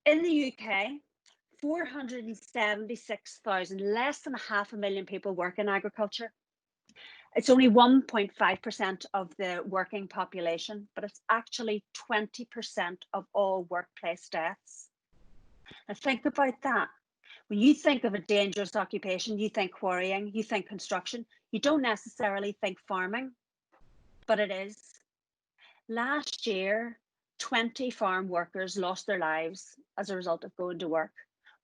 In the UK, 476,000, less than 500,000 people work in agriculture. It's only 1.5% of the working population, but it's actually 20% of all workplace deaths. Now think about that. When you think of a dangerous occupation, you think quarrying, you think construction. You don't necessarily think farming, but it is. Last year, 20 farm workers lost their lives as a result of going to work.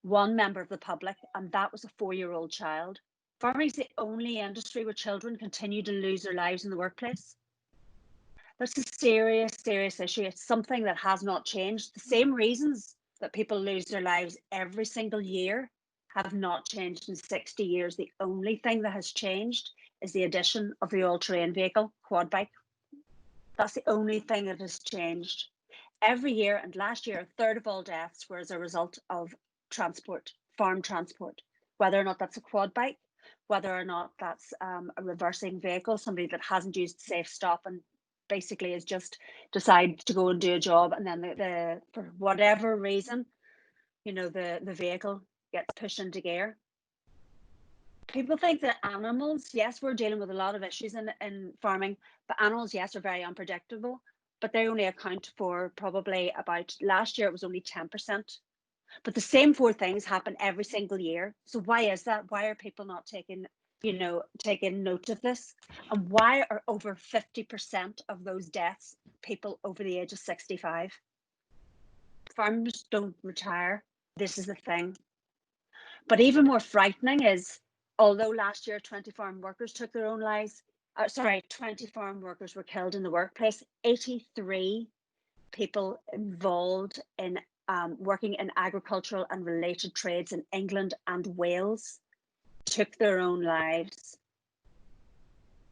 One member of the public, and that was a 4-year-old child. Farming is the only industry where children continue to lose their lives in the workplace. That's a serious, serious issue. It's something that has not changed. The same reasons that people lose their lives every single year have not changed in 60 years. The only thing that has changed is the addition of the all-terrain vehicle, quad bike. That's the only thing that has changed. Every year, and last year, a third of all deaths were as a result of transport, farm transport, whether or not that's a quad bike, whether or not that's a reversing vehicle, somebody that hasn't used safe stop and basically is just decide to go and do a job, and then the for whatever reason, the vehicle gets pushed into gear. People think that animals, yes, we're dealing with a lot of issues in farming, but animals, yes, are very unpredictable, but they only account for probably about, last year it was only 10%. But the same four things happen every single year. So why is that? Why are people not taking note of this? And why are over 50% of those deaths people over the age of 65? Farmers don't retire. This is the thing. But even more frightening is, although last year 20 farm workers took their own lives, 20 farm workers were killed in the workplace, 83 people involved in working in agricultural and related trades in England and Wales took their own lives.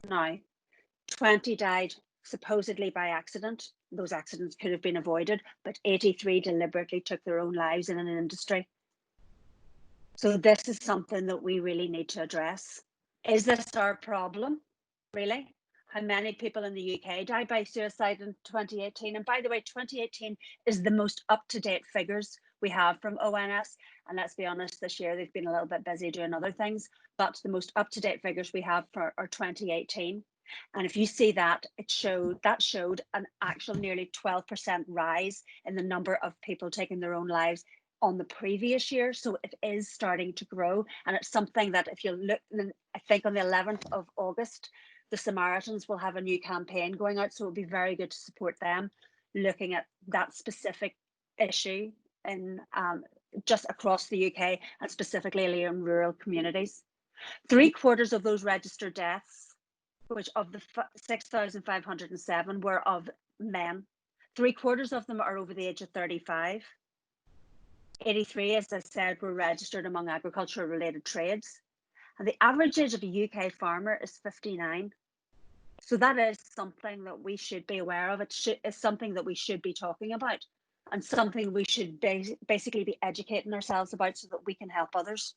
Now, 20 died supposedly by accident. Those accidents could have been avoided, but 83 deliberately took their own lives in an industry. So this is something that we really need to address. Is this our problem? Really? How many people in the UK died by suicide in 2018? And by the way, 2018 is the most up-to-date figures we have from ONS. And let's be honest, this year they've been a little bit busy doing other things, but the most up-to-date figures we have are 2018. And if you see that, showed an actual nearly 12% rise in the number of people taking their own lives on the previous year. So it is starting to grow, and it's something that, if you look, I think on the 11th of August, the Samaritans will have a new campaign going out, so it'll be very good to support them looking at that specific issue in just across the UK, and specifically in rural communities. 3/4 of those registered deaths, which of the 6,507 were of men, 3/4 of them are over the age of 35. 83, as I said, were registered among agricultural related trades. And the average age of a UK farmer is 59. So that is something that we should be aware of. It's something that we should be talking about, and something we should basically be educating ourselves about so that we can help others.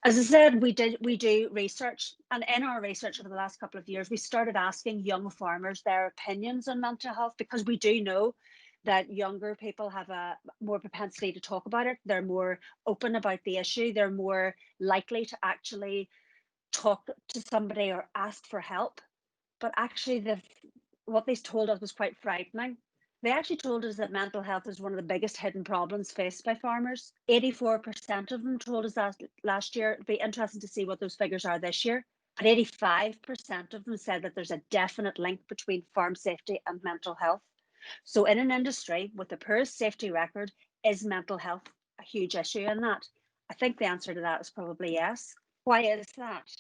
As I said, we do research, and in our research over the last couple of years, we started asking young farmers their opinions on mental health, because we do know that younger people have a more propensity to talk about it. They're more open about the issue. They're more likely to actually talk to somebody or ask for help. But actually, what they told us was quite frightening. They actually told us that mental health is one of the biggest hidden problems faced by farmers. 84% of them told us that last year. It'd be interesting to see what those figures are this year. But 85% of them said that there's a definite link between farm safety and mental health. So in an industry with the poorest safety record, is mental health a huge issue in that? I think the answer to that is probably yes. Why is that?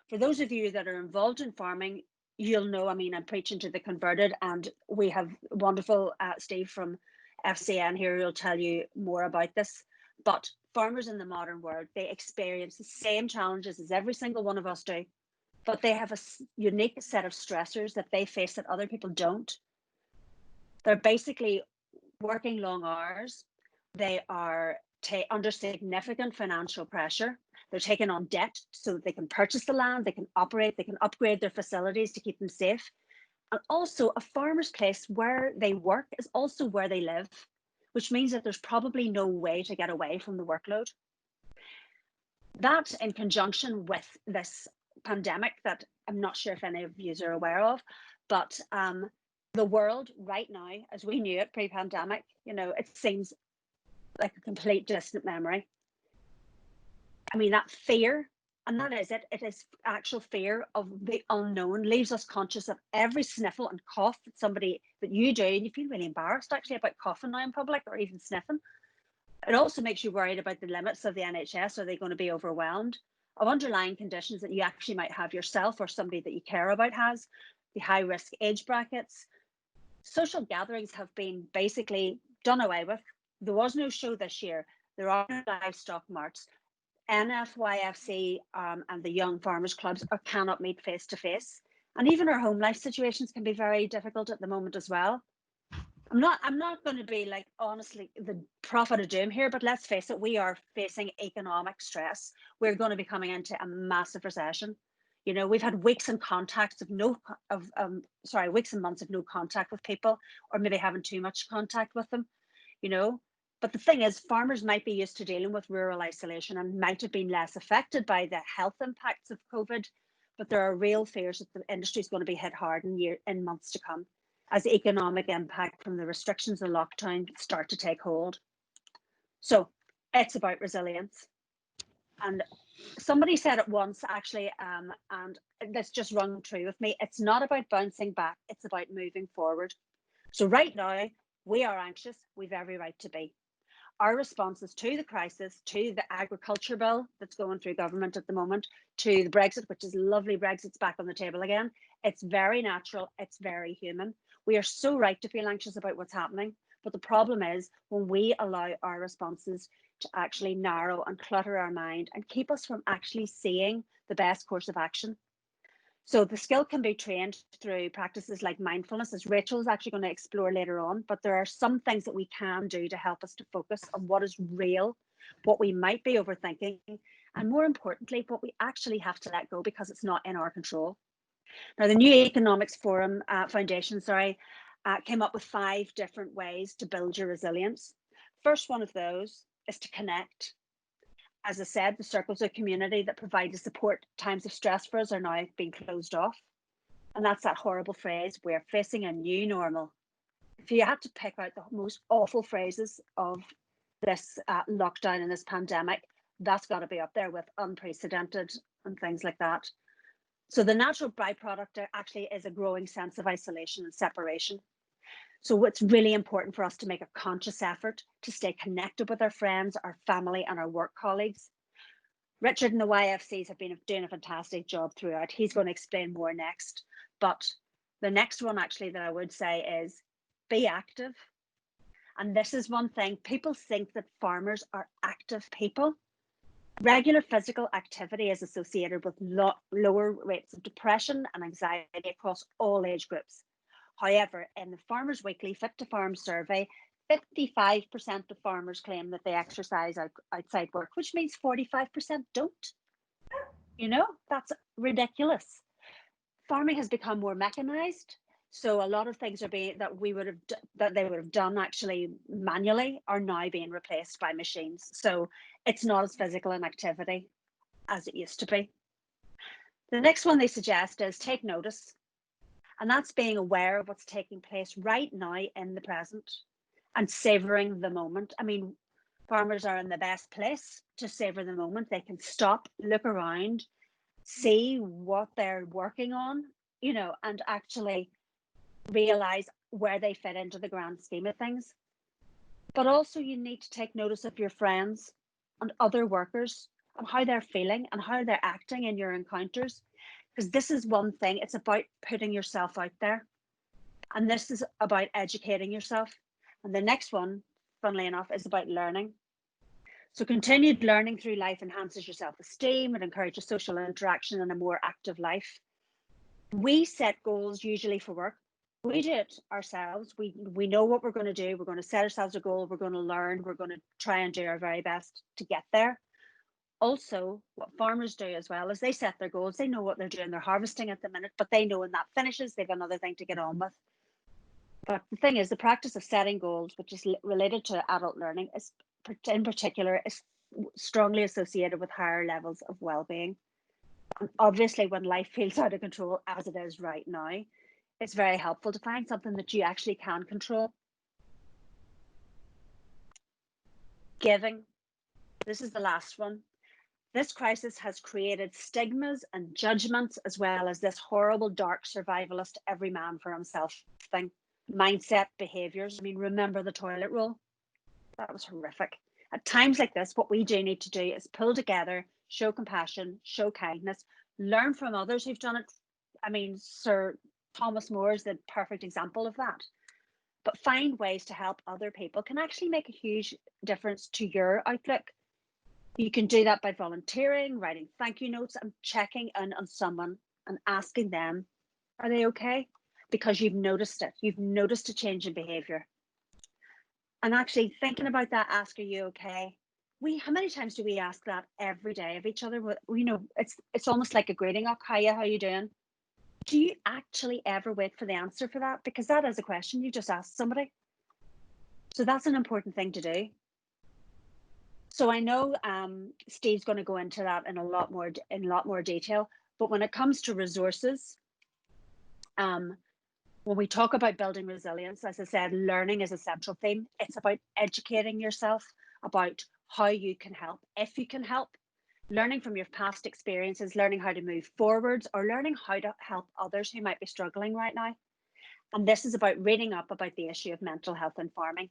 For those of you that are involved in farming, you'll know, I'm preaching to the converted, and we have wonderful Steve from FCN here who will tell you more about this. But farmers in the modern world, they experience the same challenges as every single one of us do, but they have a unique set of stressors that they face that other people don't. They're basically working long hours. They are under significant financial pressure. They're taking on debt so that they can purchase the land, they can operate, they can upgrade their facilities to keep them safe. And also, a farmer's place where they work is also where they live, which means that there's probably no way to get away from the workload. That, in conjunction with this pandemic that I'm not sure if any of you are aware of, but the world right now, as we knew it pre-pandemic, it seems like a complete distant memory. I mean, that fear, and that is it is actual fear of the unknown, leaves us conscious of every sniffle and cough that somebody that you do, and you feel really embarrassed actually about coughing now in public or even sniffing. It also makes you worried about the limits of the NHS. Are they going to be overwhelmed? Of underlying conditions that you actually might have yourself or somebody that you care about has, the high risk age brackets. Social gatherings have been basically done away with. There was no show this year. There are no livestock marts. NFYFC and the young farmers clubs cannot meet face to face. And even our home life situations can be very difficult at the moment as well. I'm not going to be like, honestly, the prophet of doom here, but let's face it, we are facing economic stress. We're going to be coming into a massive recession. We've had weeks and months of no contact with people, or maybe having too much contact with them, But the thing is, farmers might be used to dealing with rural isolation and might have been less affected by the health impacts of COVID, but there are real fears that the industry is going to be hit hard in months to come, as the economic impact from the restrictions and lockdown start to take hold. So it's about resilience. And somebody said it once, actually, and this just rung true with me. It's not about bouncing back, it's about moving forward. So right now, we are anxious. We've every right to be. Our responses to the crisis, to the agriculture bill that's going through government at the moment, to the Brexit, which is lovely, Brexit's back on the table again. It's very natural. It's very human. We are so right to feel anxious about what's happening. But the problem is when we allow our responses to actually narrow and clutter our mind and keep us from actually seeing the best course of action. So the skill can be trained through practices like mindfulness, as Rachel is actually going to explore later on. But there are some things that we can do to help us to focus on what is real, what we might be overthinking, and more importantly, what we actually have to let go because it's not in our control. Now, the New Economics Forum Foundation, came up with 5 different ways to build your resilience. First one of those is to connect. As I said, the circles of community that provide the support times of stress for us are now being closed off. And that's that horrible phrase, we're facing a new normal. If you had to pick out the most awful phrases of this lockdown and this pandemic, that's got to be up there with unprecedented and things like that. So the natural byproduct actually is a growing sense of isolation and separation. So it's really important for us to make a conscious effort to stay connected with our friends, our family, and our work colleagues. Richard and the YFCs have been doing a fantastic job throughout. He's going to explain more next. But the next one actually that I would say is be active. And this is one thing, people think that farmers are active people. Regular physical activity is associated with lower rates of depression and anxiety across all age groups. However, in the Farmers Weekly Fit to Farm survey, 55% of farmers claim that they exercise outside work, which means 45% don't. That's ridiculous. Farming has become more mechanized. So a lot of things that they would have done actually manually are now being replaced by machines. So it's not as physical an activity as it used to be. The next one they suggest is take notice. And that's being aware of what's taking place right now in the present and savoring the moment. I mean, farmers are in the best place to savor the moment. They can stop, look around, see what they're working on, and actually realize where they fit into the grand scheme of things. But also you need to take notice of your friends and other workers and how they're feeling and how they're acting in your encounters. Because this is one thing, it's about putting yourself out there. And this is about educating yourself. And the next one, funnily enough, is about learning. So continued learning through life enhances your self-esteem and encourages social interaction and a more active life. We set goals usually for work. We do it ourselves. We know what we're going to do. We're going to set ourselves a goal. We're going to learn. We're going to try and do our very best to get there. Also, what farmers do as well is they set their goals. They know what they're doing. They're harvesting at the minute, but they know when that finishes, they've another thing to get on with. But the thing is, the practice of setting goals, which is related to adult learning, is in particular is strongly associated with higher levels of well-being. And obviously, when life feels out of control, as it is right now, it's very helpful to find something that you actually can control. Giving. This is the last one. This crisis has created stigmas and judgments, as well as this horrible, dark survivalist, every man for himself thing. Mindset, behaviors. I mean, remember the toilet roll? That was horrific. At times like this, what we do need to do is pull together, show compassion, show kindness, learn from others who've done it. I mean, Sir Thomas More is the perfect example of that. But find ways to help other people can actually make a huge difference to your outlook. You can do that by volunteering, writing thank you notes, and checking in on someone and asking them, are they okay? Because you've noticed it. You've noticed a change in behavior. And actually thinking about that, ask, are you okay? How many times do we ask that every day of each other? It's almost like a greeting. Oh, hiya, how you doing? Do you actually ever wait for the answer for that? Because that is a question you just asked somebody. So that's an important thing to do. So I know Steve's going to go into that in a lot more detail. But when it comes to resources, when we talk about building resilience, as I said, learning is a central theme. It's about educating yourself about how you can help, if you can help, learning from your past experiences, learning how to move forwards, or learning how to help others who might be struggling right now. And this is about reading up about the issue of mental health in farming.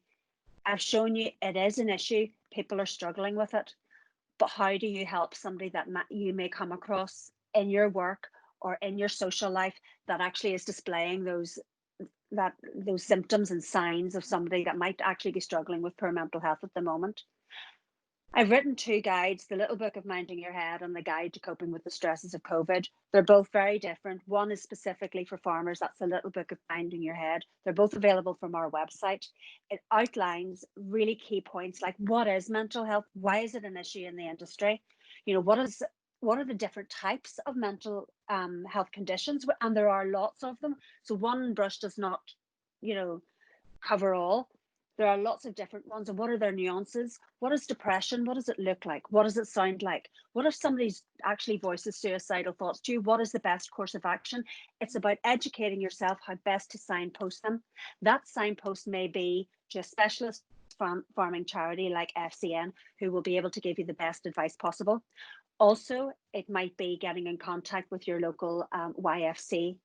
I've shown you it is an issue. People are struggling with it. But how do you help somebody that you may come across in your work or in your social life that actually is displaying those symptoms and signs of somebody that might actually be struggling with poor mental health at the moment? I've written two guides, the little book of Minding Your Head and the guide to coping with the stresses of COVID. They're both very different. One is specifically for farmers. That's the little book of Minding Your Head. They're both available from our website. It outlines really key points like what is mental health? Why is it an issue in the industry? You know, what are the different types of mental health conditions? And there are lots of them. So one brush does not, cover all. There are lots of different ones. And what are their nuances? What is depression? What does it look like? What does it sound like? What if somebody's actually voices suicidal thoughts to you? What is the best course of action? It's about educating yourself how best to signpost them. That signpost may be to a specialist farming charity like FCN, who will be able to give you the best advice possible. Also, it might be getting in contact with your local YFC,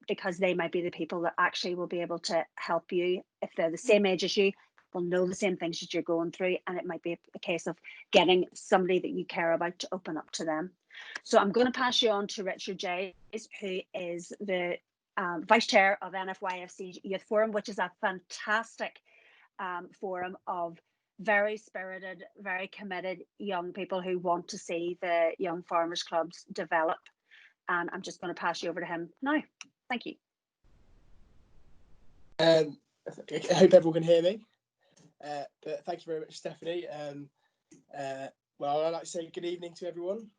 because they might be the people that actually will be able to help you. If they're the same age as you, will know the same things that you're going through, and it might be a case of getting somebody that you care about to open up to them. So I'm going to pass you on to Richard Jays, who is the Vice Chair of NFYFC Youth Forum, which is a fantastic forum of very spirited, very committed young people who want to see the young farmers clubs develop. And I'm just going to pass you over to him now. Thank you. I hope everyone can hear me. But thank you very much, Stephanie. Well, I'd like to say good evening to everyone.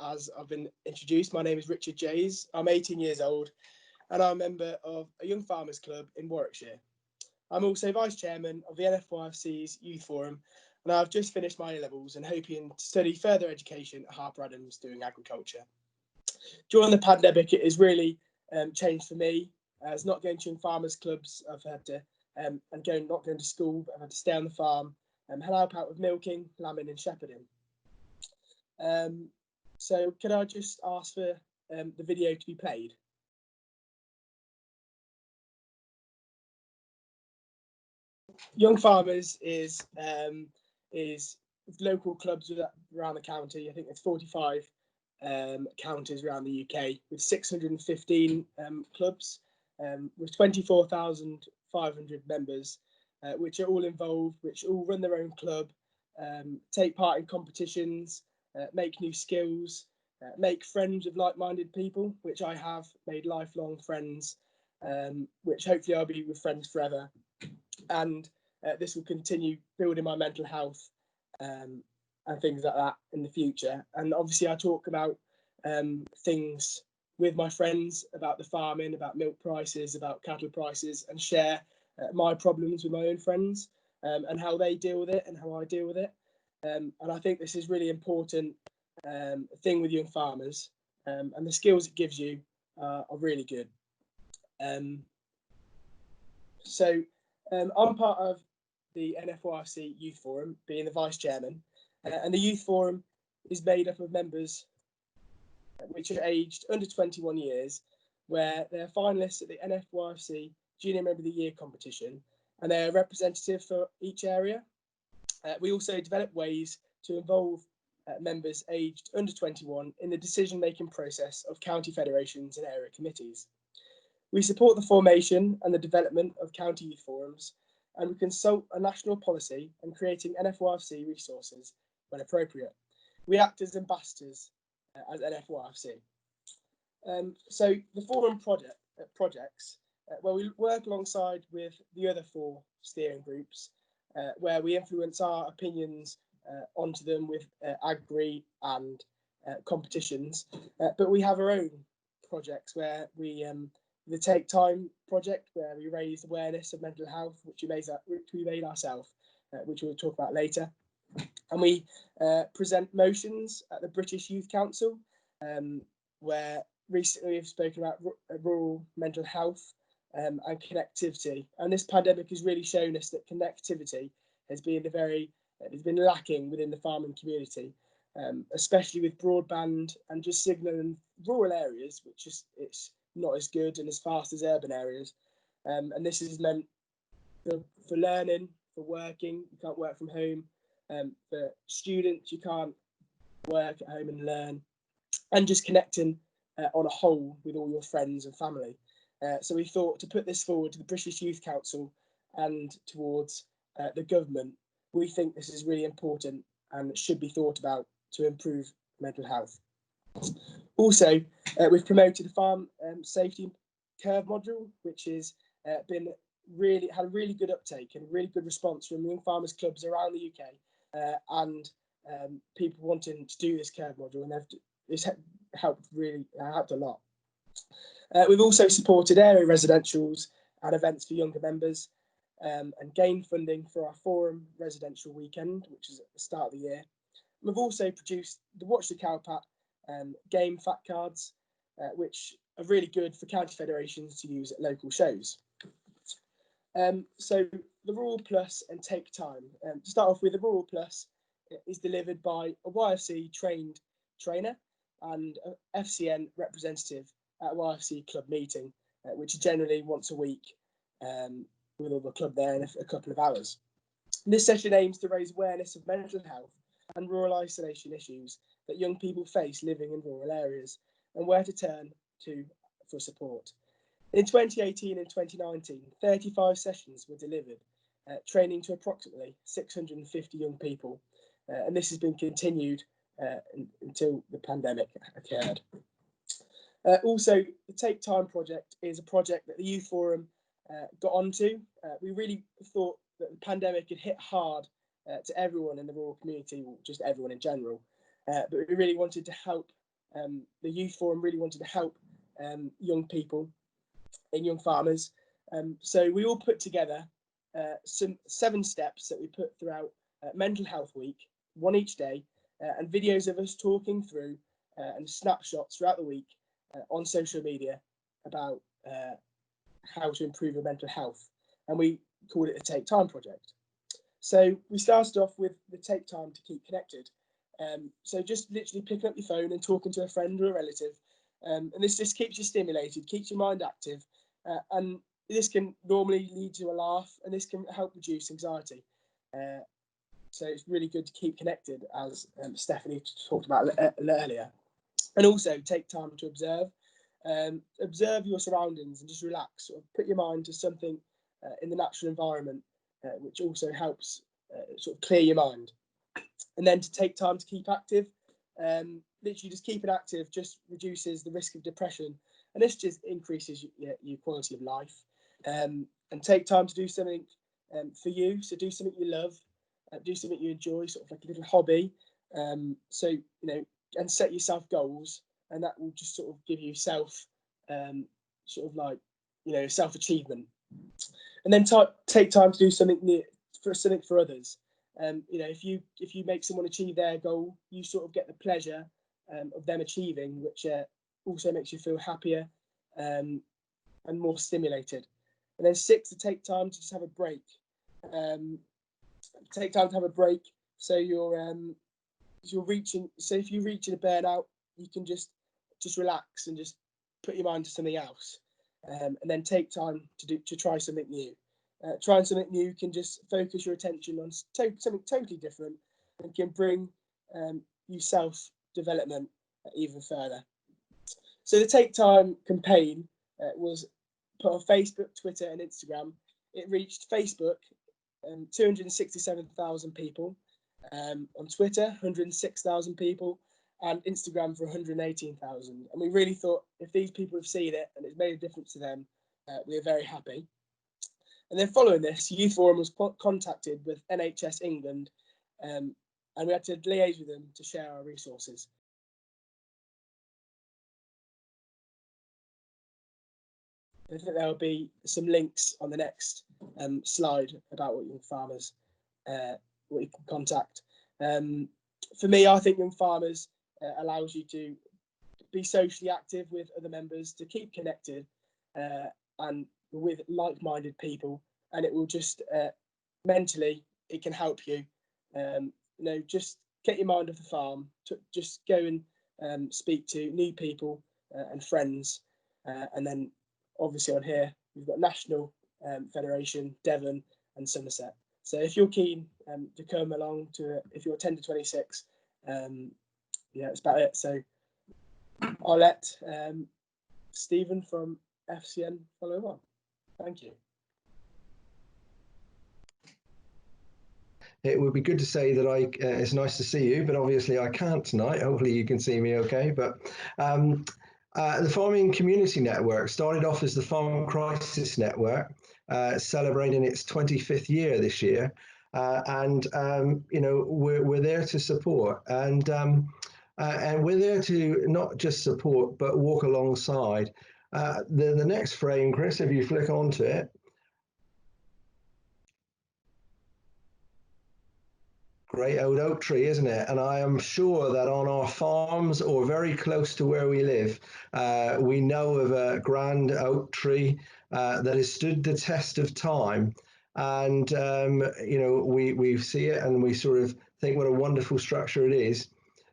As I've been introduced, my name is Richard Jays. I'm 18 years old and I'm a member of a young farmers club in Warwickshire. I'm also Vice Chairman of the NFYFC's Youth Forum, and I've just finished my A-levels and hoping to study further education at Harper Adams doing agriculture. During the pandemic, it has really changed for me. As not going to young farmers clubs, I've had to not going to school, but I've had to stay on the farm and help out with milking, lambing and shepherding. So could I just ask for the video to be played? Young Farmers is local clubs around the county. I think there's 45 counties around the UK with 615 clubs with 24,500 members, which are all involved, which all run their own club, take part in competitions, make new skills, make friends with like-minded people, which I have made lifelong friends, which hopefully I'll be with friends forever. And this will continue building my mental health and things like that in the future. And obviously I talk about things with my friends about the farming, about milk prices, about cattle prices, and share my problems with my own friends, and how they deal with it and how I deal with it. And I think this is really important thing with young farmers, and the skills it gives you are really good. I'm part of the NFYFC Youth Forum, being the vice chairman, and the Youth Forum is made up of members which are aged under 21 years, where they're finalists at the NFYFC Junior Member of the Year competition, and they're representative for each area. We also develop ways to involve members aged under 21 in the decision-making process of county federations and area committees. We support the formation and the development of county youth forums, and we consult a national policy and creating NFYFC resources when appropriate. We act as ambassadors as NFYFC. So the forum projects, where we work alongside with the other 4 steering groups, where we influence our opinions onto them with agri and competitions. But we have our own projects where we, the Take Time project, where we raise awareness of mental health, which we made ourselves, which we'll talk about later. And we present motions at the British Youth Council, where recently we've spoken about rural mental health and connectivity. And this pandemic has really shown us that connectivity has been lacking within the farming community, especially with broadband and just signal in rural areas, which is it's not as good and as fast as urban areas. And this has meant for learning, for working, you can't work from home. For students, you can't work at home and learn, and just connecting on a whole with all your friends and family. So we thought to put this forward to the British Youth Council and towards the government. We think this is really important and should be thought about to improve mental health. Also, we've promoted the farm safety curve module, which has had a really good uptake and a really good response from young farmers clubs around the UK, and people wanting to do this curve module, and it's helped a lot. We've also supported area residentials and events for younger members, and gained funding for our forum residential weekend, which is at the start of the year. We've also produced the Watch the Cowpat game fact cards, which are really good for county federations to use at local shows. So the Rural Plus and Take Time. To start off with, the Rural Plus is delivered by a YFC trained trainer and an FCN representative at a YFC club meeting, which is generally once a week, with all the club there in a couple of hours. This session aims to raise awareness of mental health and rural isolation issues that young people face living in rural areas, and where to turn to for support. In 2018 and 2019, 35 sessions were delivered, training to approximately 650 young people, and this has been continued until the pandemic occurred. Also, the Take Time project is a project that the Youth Forum got onto. We really thought that the pandemic had hit hard to everyone in the rural community, or just everyone in general, but we really wanted to help, the Youth Forum really wanted to help young people and young farmers. So we all put together some 7 steps that we put throughout Mental Health Week, one each day, and videos of us talking through and snapshots throughout the week on social media about how to improve your mental health. And we called it the Take Time project. So we started off with the Take Time to keep connected. So just literally picking up your phone and talking to a friend or a relative. And this just keeps you stimulated, keeps your mind active. And this can normally lead to a laugh, and this can help reduce anxiety. So it's really good to keep connected, as Stephanie talked about earlier. And also take time to observe. Observe your surroundings and just relax. Sort of put your mind to something in the natural environment, which also helps sort of clear your mind. And then to take time to keep active. Literally just keeping active just reduces the risk of depression, and this just increases your quality of life. And take time to do something for you. So do something you love, do something you enjoy, sort of like a little hobby. So, you know, and set yourself goals, and that will just sort of give you self, sort of like, you know, self-achievement. And then take time to do something new for others. If you make someone achieve their goal, you sort of get the pleasure of them achieving, which also makes you feel happier and more stimulated. And then 6, to take time to just have a break. Take time to have a break, so you're reaching. So if you're reaching a burnout, you can just relax and just put your mind to something else, and then take time to try something new. Trying something new can just focus your attention on something totally different, and can bring you self-development even further. So the Take Time campaign was put on Facebook, Twitter, and Instagram. It reached Facebook 267,000 people, on Twitter 106,000 people, and Instagram for 118,000. And we really thought, if these people have seen it and it's made a difference to them, we're very happy. And then following this, Youth Forum was contacted with NHS England, and we had to liaise with them to share our resources. I think there will be some links on the next slide about what young farmers, what you can contact. For me, I think Young Farmers allows you to be socially active with other members, to keep connected and with like-minded people, and it will just mentally, it can help you. Just get your mind off the farm, just go and speak to new people and friends, and then obviously on here we've got National Federation, Devon, and Somerset. So if you're keen to come along to, if you're 10 to 26, that's about it. So I'll let Stephen from FCN follow on. Thank you. It would be good to say that it's nice to see you, but obviously I can't tonight. Hopefully you can see me okay. But the Farming Community Network started off as the Farm Crisis Network, celebrating its 25th year this year. We're there to support, and we're there to not just support, but walk alongside. The next frame, Chris, if you flick onto it, great old oak tree, isn't it? And I am sure that on our farms or very close to where we live, we know of a grand oak tree that has stood the test of time. And, we see it and we sort of think what a wonderful structure it is.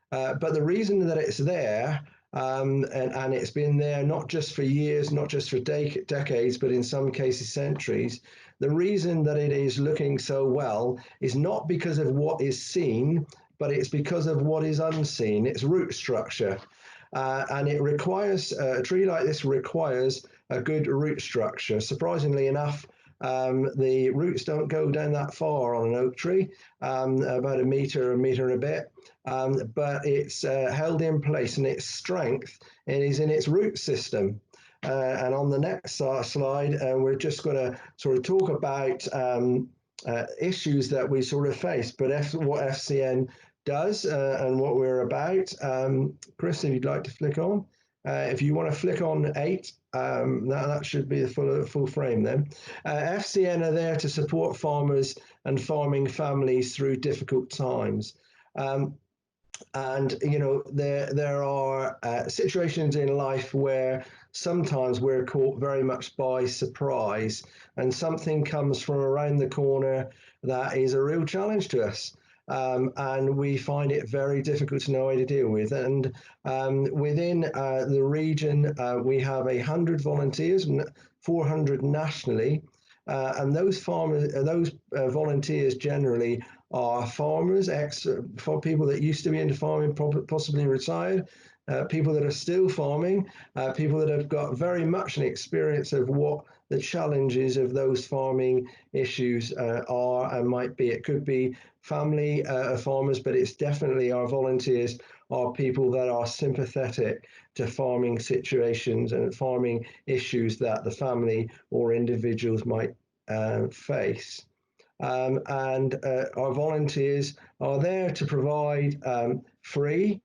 But the reason that it's there, and it's been there not just for years, not just for decades, but in some cases centuries, the reason that it is looking so well is not because of what is seen, but it's because of what is unseen, its root structure. And it requires, a tree like this requires a good root structure. Surprisingly enough, the roots don't go down that far on an oak tree, about a meter and a bit, but it's held in place, and its strength is in its root system. And on the next slide, we're just going to sort of talk about issues that we sort of face, but what FCN does and what we're about. Chris, if you'd like to flick on. If you want to flick on 8, that should be the full frame then. FCN are there to support farmers and farming families through difficult times. And there are situations in life where sometimes we're caught very much by surprise, and something comes from around the corner that is a real challenge to us. And we find it very difficult to know how to deal with. And within the region, we have 100 volunteers, 400 nationally, and those volunteers generally are farmers, for people that used to be into farming, possibly retired, people that are still farming, people that have got very much an experience of what the challenges of those farming issues are and might be. It could be family farmers, but it's definitely our volunteers are people that are sympathetic to farming situations and farming issues that the family or individuals might face. And our volunteers are there to provide free,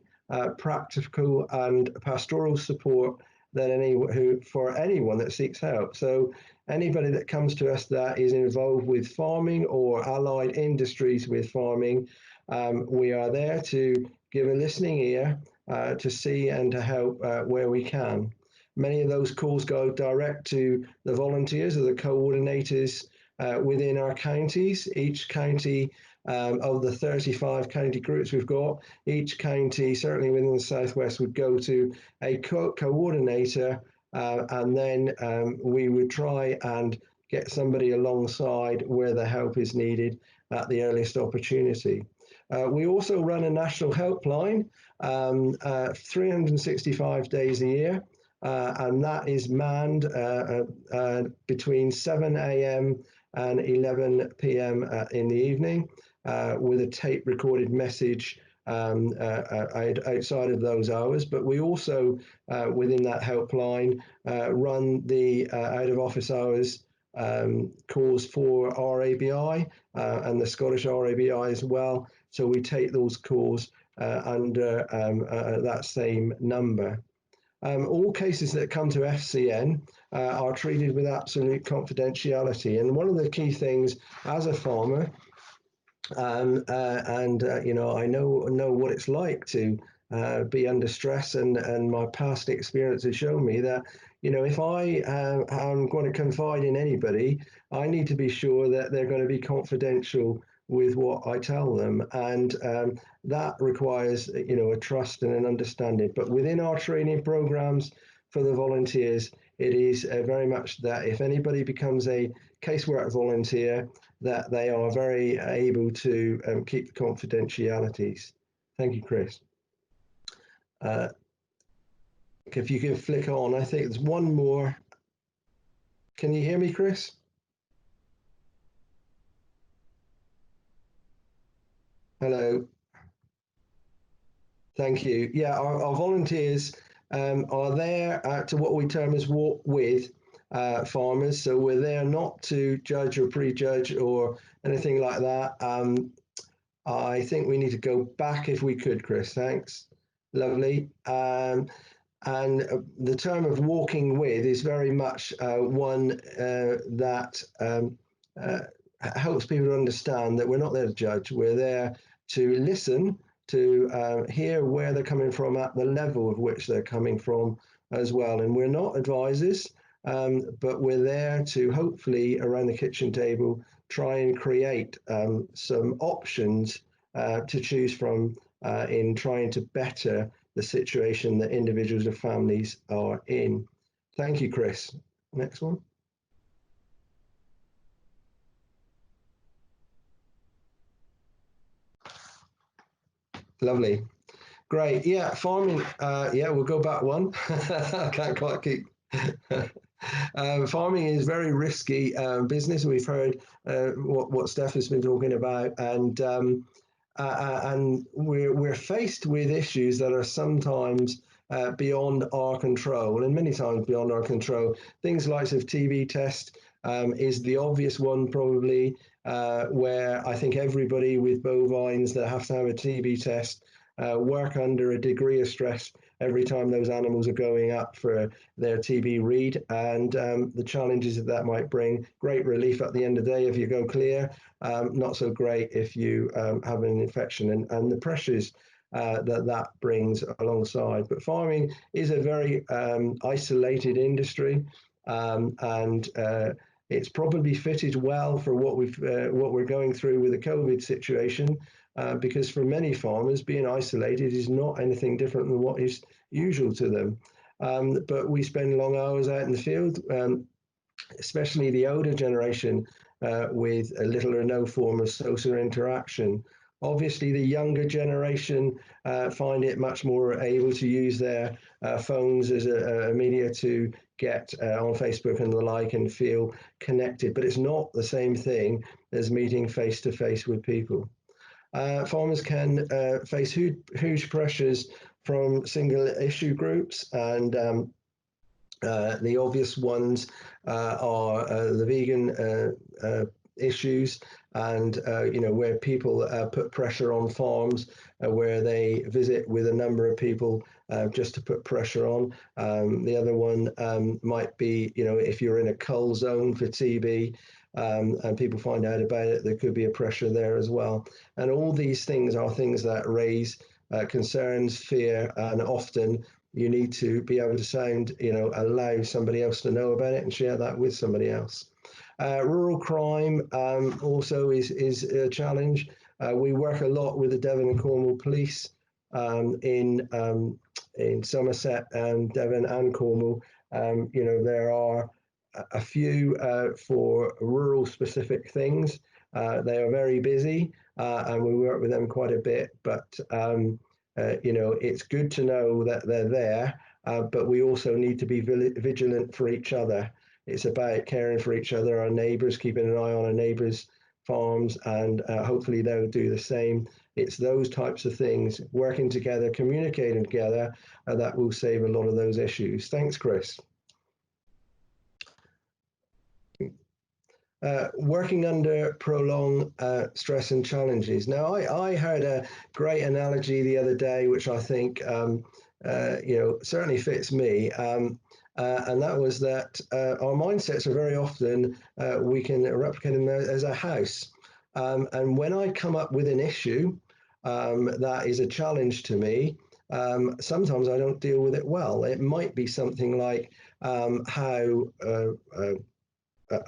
practical and pastoral support for anyone that seeks help. So anybody that comes to us that is involved with farming or allied industries with farming, we are there to give a listening ear, to see and to help where we can. Many of those calls go direct to the volunteers or the coordinators within our counties. Each county, of the 35 county groups we've got, each county, certainly within the Southwest, would go to a coordinator, and then we would try and get somebody alongside where the help is needed at the earliest opportunity. We also run a national helpline 365 days a year, and that is manned between 7 a.m. and 11 p.m. In the evening, with a tape recorded message outside of those hours. But we also, within that helpline, run the out of office hours calls for RABI and the Scottish RABI as well. So we take those calls under that same number. All cases that come to FCN are treated with absolute confidentiality. And one of the key things as a farmer, you know, I know what it's like to be under stress, and my past experience has shown me that, you know, if I am going to confide in anybody, I need to be sure that they're going to be confidential with what I tell them, and that requires, you know, a trust and an understanding. But within our training programs for the volunteers, it is very much that if anybody becomes a casework volunteer, that they are very able to keep the confidentialities. Thank you, Chris. If you can flick on, I think there's one more. Can you hear me, Chris? Hello. Thank you. Yeah, our volunteers are there to what we term as walk with farmers. So we're there not to judge or prejudge or anything like that. I think we need to go back if we could, Chris. Thanks. Lovely. And the term of walking with is very much one that helps people to understand that we're not there to judge. We're there to listen, to hear where they're coming from at the level of which they're coming from as well. And we're not advisors, but we're there to hopefully around the kitchen table try and create some options to choose from in trying to better the situation that individuals or families are in. Thank you, Chris. Next one. Lovely. Great. Yeah, farming. Yeah, we'll go back one. I can't quite keep. Farming is very risky business. We've heard what Steph has been talking about, and we're faced with issues that are sometimes beyond our control, and many times beyond our control. Things like TB test is the obvious one, probably, where I think everybody with bovines that have to have a TB test work under a degree of stress every time those animals are going up for their TB read, and the challenges that might bring. Great relief at the end of the day if you go clear, not so great if you have an infection, and the pressures that brings alongside. But farming is a very isolated industry, and it's probably fitted well for what we're going through with the COVID situation, because for many farmers, being isolated is not anything different than what is usual to them. But we spend long hours out in the field, especially the older generation, with a little or no form of social interaction. Obviously, the younger generation find it much more able to use their phones as a media to get on Facebook and the like and feel connected. But it's not the same thing as meeting face to face with people. Farmers can face huge pressures from single issue groups, and the obvious ones are the vegan issues, and where people put pressure on farms, where they visit with a number of people just to put pressure on. The other one might be, if you're in a cull zone for TB, and people find out about it, there could be a pressure there as well. And all these things are things that raise concerns, fear, and often you need to be able to allow somebody else to know about it and share that with somebody else. Rural crime also is a challenge. We work a lot with the Devon and Cornwall Police in Somerset and Devon and Cornwall. There are a few for rural specific things. They are very busy, and we work with them quite a bit. But it's good to know that they're there. But we also need to be vigilant for each other. It's about caring for each other, our neighbours, keeping an eye on our neighbours' farms, and hopefully they'll do the same. It's those types of things, working together, communicating together, that will save a lot of those issues. Thanks, Chris. Working under prolonged stress and challenges. Now, I heard a great analogy the other day, which I think certainly fits me. And that was that our mindsets are very often, we can replicate them as a house. And when I come up with an issue that is a challenge to me, sometimes I don't deal with it well. It might be something like how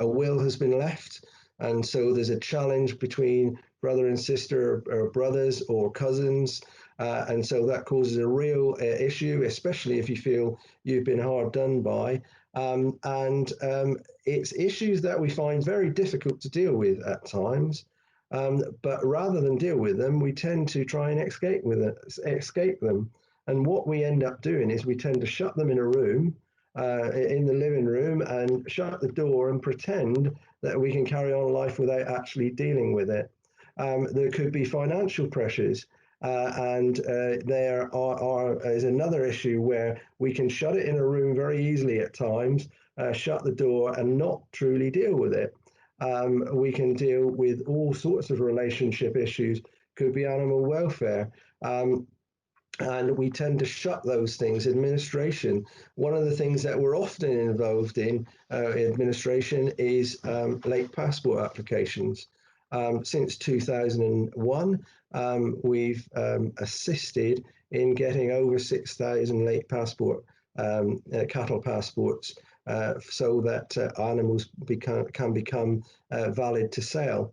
a will has been left. And so there's a challenge between brother and sister, or brothers or cousins. And so that causes a real issue, especially if you feel you've been hard done by. It's issues that we find very difficult to deal with at times. But rather than deal with them, we tend to try and escape them. And what we end up doing is we tend to shut them in a room, in the living room, and shut the door and pretend that we can carry on life without actually dealing with it. There could be financial pressures, and there is another issue where we can shut it in a room very easily at times, shut the door and not truly deal with it. We can deal with all sorts of relationship issues, could be animal welfare. And we tend to shut those things. Administration. One of the things that we're often involved in administration is late passport applications. Since 2001, we've assisted in getting over 6,000 late passport cattle passports, so that animals can become valid to sale.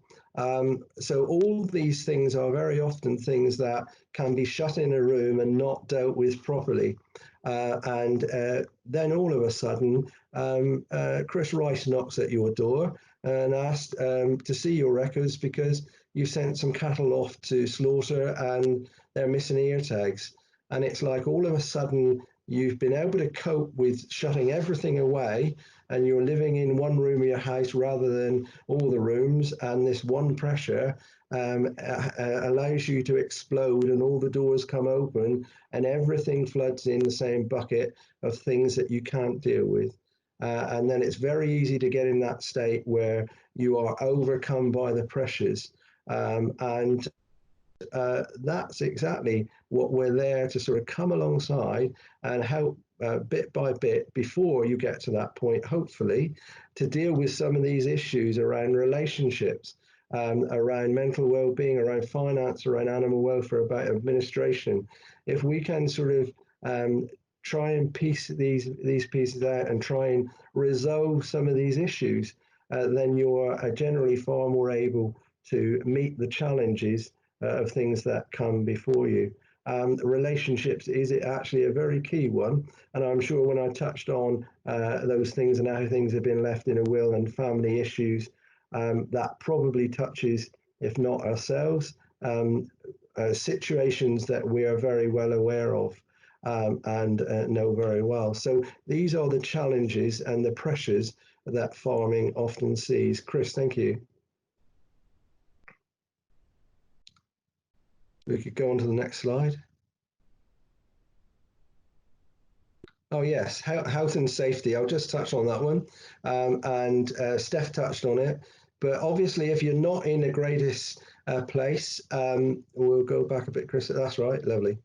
So all these things are very often things that can be shut in a room and not dealt with properly. Then all of a sudden, Chris Rice knocks at your door and asks to see your records because you sent some cattle off to slaughter and they're missing ear tags. And it's like all of a sudden you've been able to cope with shutting everything away, and you're living in one room of your house rather than all the rooms, and this one pressure allows you to explode, and all the doors come open and everything floods in the same bucket of things that you can't deal with. And then it's very easy to get in that state where you are overcome by the pressures. That's exactly what we're there to sort of come alongside and help bit by bit before you get to that point, hopefully, to deal with some of these issues around relationships, around mental well-being, around finance, around animal welfare, about administration. If we can sort of try and piece these pieces out and try and resolve some of these issues, then you're generally far more able to meet the challenges of things that come before you. Relationships is actually a very key one, and I'm sure when I touched on those things and how things have been left in a will and family issues, that probably touches, if not ourselves, situations that we are very well aware of and know very well. So these are the challenges and the pressures that farming often sees. Chris, thank you. We could go on to the next slide. Oh yes, health and safety. I'll just touch on that one. Steph touched on it. But obviously, if you're not in the greatest place, we'll go back a bit, Chris. That's right, lovely.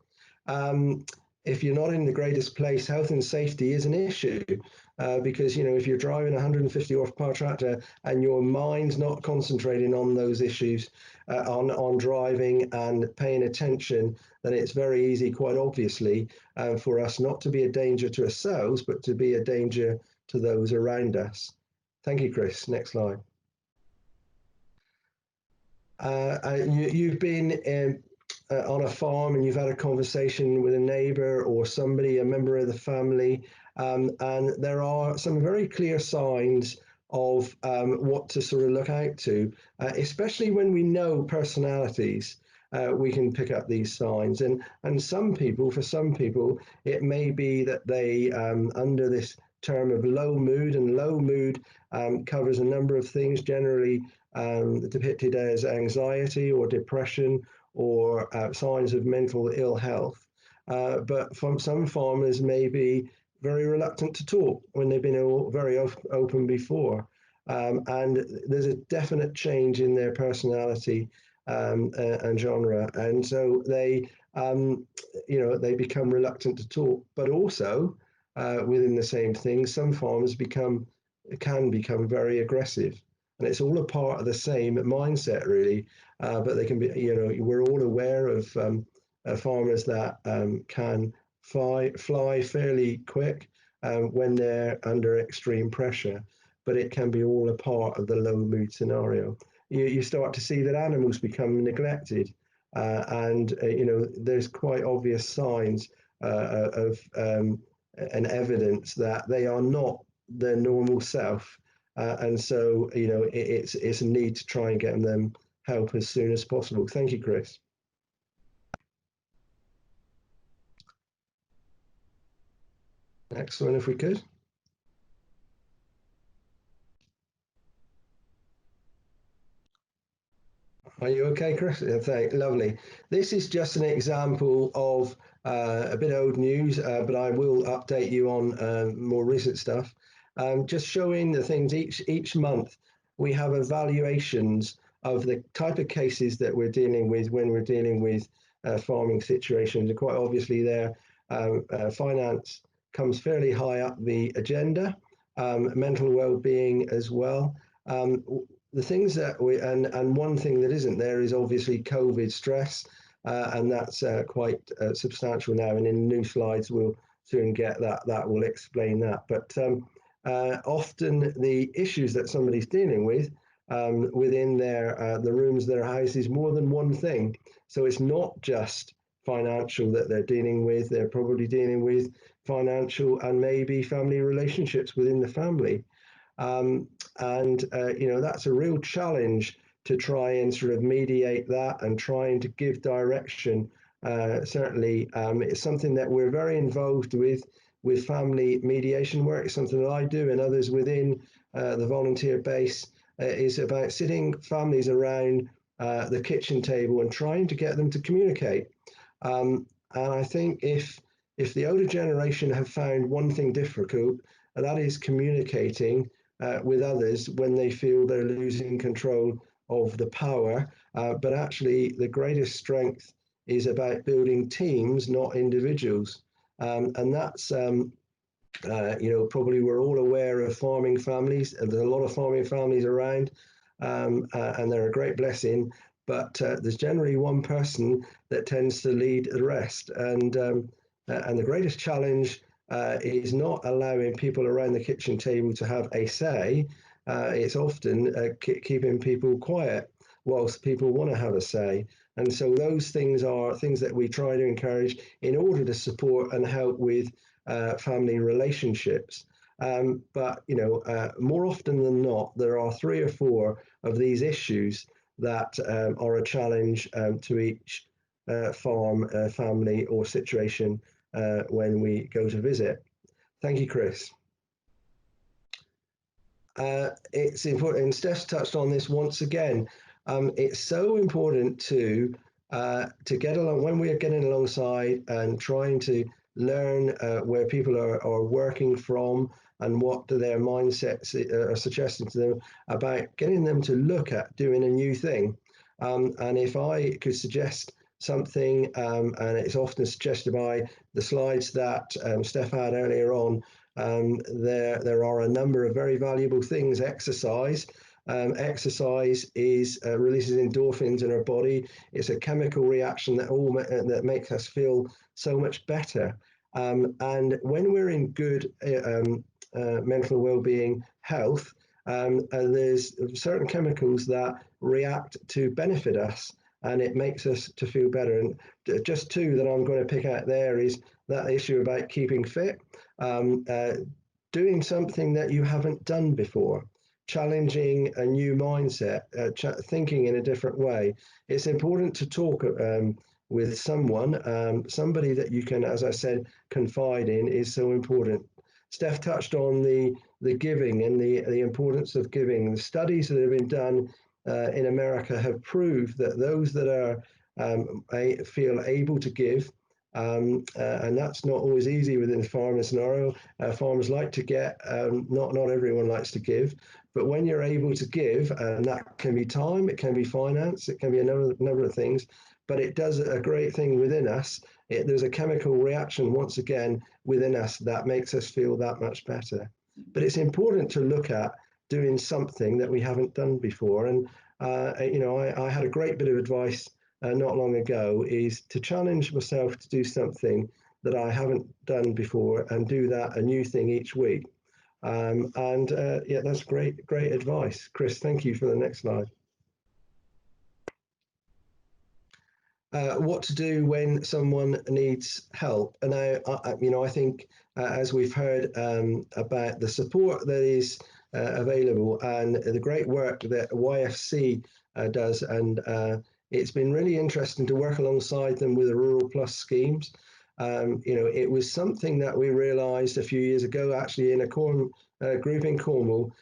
If you're not in the greatest place, health and safety is an issue because if you're driving a 150 horsepower tractor and your mind's not concentrating on those issues, on driving and paying attention, then it's very easy, quite obviously, for us not to be a danger to ourselves, but to be a danger to those around us. Thank you, Chris. Next slide. You've been on a farm and you've had a conversation with a neighbor or somebody, a member of the family, and there are some very clear signs of what to sort of look out to, especially when we know personalities. We can pick up these signs, and for some people, it may be that they, under this term of low mood, and low mood covers a number of things, generally depicted as anxiety or depression or signs of mental ill health. But from some farmers may be very reluctant to talk when they've been very open before. And there's a definite change in their personality and genre. And so they become reluctant to talk. But also, within the same thing, some farmers can become very aggressive. And it's all a part of the same mindset, really. But they can be, we're all aware of farmers that can fly fairly quick when they're under extreme pressure. But it can be all a part of the low mood scenario. You start to see that animals become neglected, and there's quite obvious signs of and evidence that they are not their normal self. And so, it's a need to try and get them help as soon as possible. Thank you, Chris. Next one, if we could. Are you okay, Chris? Lovely. This is just an example of a bit old news, but I will update you on more recent stuff. Just showing the things each month. We have evaluations of the type of cases that we're dealing with when we're dealing with farming situations. And quite obviously there, finance comes fairly high up the agenda, mental well-being as well. The things that and one thing that isn't there is obviously COVID stress, and that's quite substantial now. And in new slides, we'll soon get that. That will explain that. But often the issues that somebody's dealing with within the rooms of their house is more than one thing. So it's not just financial that they're dealing with. They're probably dealing with financial and maybe family relationships within the family. And that's a real challenge to try and sort of mediate that and trying to give direction. Certainly, it's something that we're very involved with family mediation work. It's something that I do and others within the volunteer base is about sitting families around the kitchen table and trying to get them to communicate. And I think if the older generation have found one thing difficult, and that is communicating with others when they feel they're losing control of the power. But actually, the greatest strength is about building teams, not individuals. And that's, probably we're all aware of farming families. There's a lot of farming families around, and they're a great blessing. But there's generally one person that tends to lead the rest. And the greatest challenge is not allowing people around the kitchen table to have a say. It's often keeping people quiet whilst people want to have a say. And so those things are things that we try to encourage in order to support and help with family relationships. But more often than not, there are 3 or 4 of these issues that are a challenge to each farm, family, or situation when we go to visit. Thank you, Chris. It's important, and Steph's touched on this once again. It's so important to get along when we are getting alongside and trying to learn where people are working from and what their mindsets are suggesting to them about getting them to look at doing a new thing. And if I could suggest something, and it's often suggested by the slides that Steph had earlier on, there are a number of very valuable things. Exercise. Exercise releases endorphins in our body. It's a chemical reaction that makes us feel so much better. And when we're in good mental well-being health, there's certain chemicals that react to benefit us, and it makes us to feel better. And just two that I'm going to pick out there is that issue about keeping fit, doing something that you haven't done before, challenging a new mindset, thinking in a different way. It's important to talk with someone, somebody that you can, as I said, confide in is so important. Steph touched on the giving and the importance of giving. The studies that have been done in America have proved that those that are feel able to give, and that's not always easy within the farmer scenario. Farmers like to get, not everyone likes to give, but when you're able to give, and that can be time, it can be finance, it can be a number of things, but it does a great thing within us. There's a chemical reaction once again within us that makes us feel that much better. But it's important to look at doing something that we haven't done before. And I had a great bit of advice not long ago, is to challenge myself to do something that I haven't done before and do that a new thing each week. Yeah, that's great advice. Chris, thank you for the next slide. What to do when someone needs help. And I think as we've heard about the support that is available and the great work that YFC does, and it's been really interesting to work alongside them with the Rural Plus schemes. It was something that we realised a few years ago, actually in a group in Cornwall,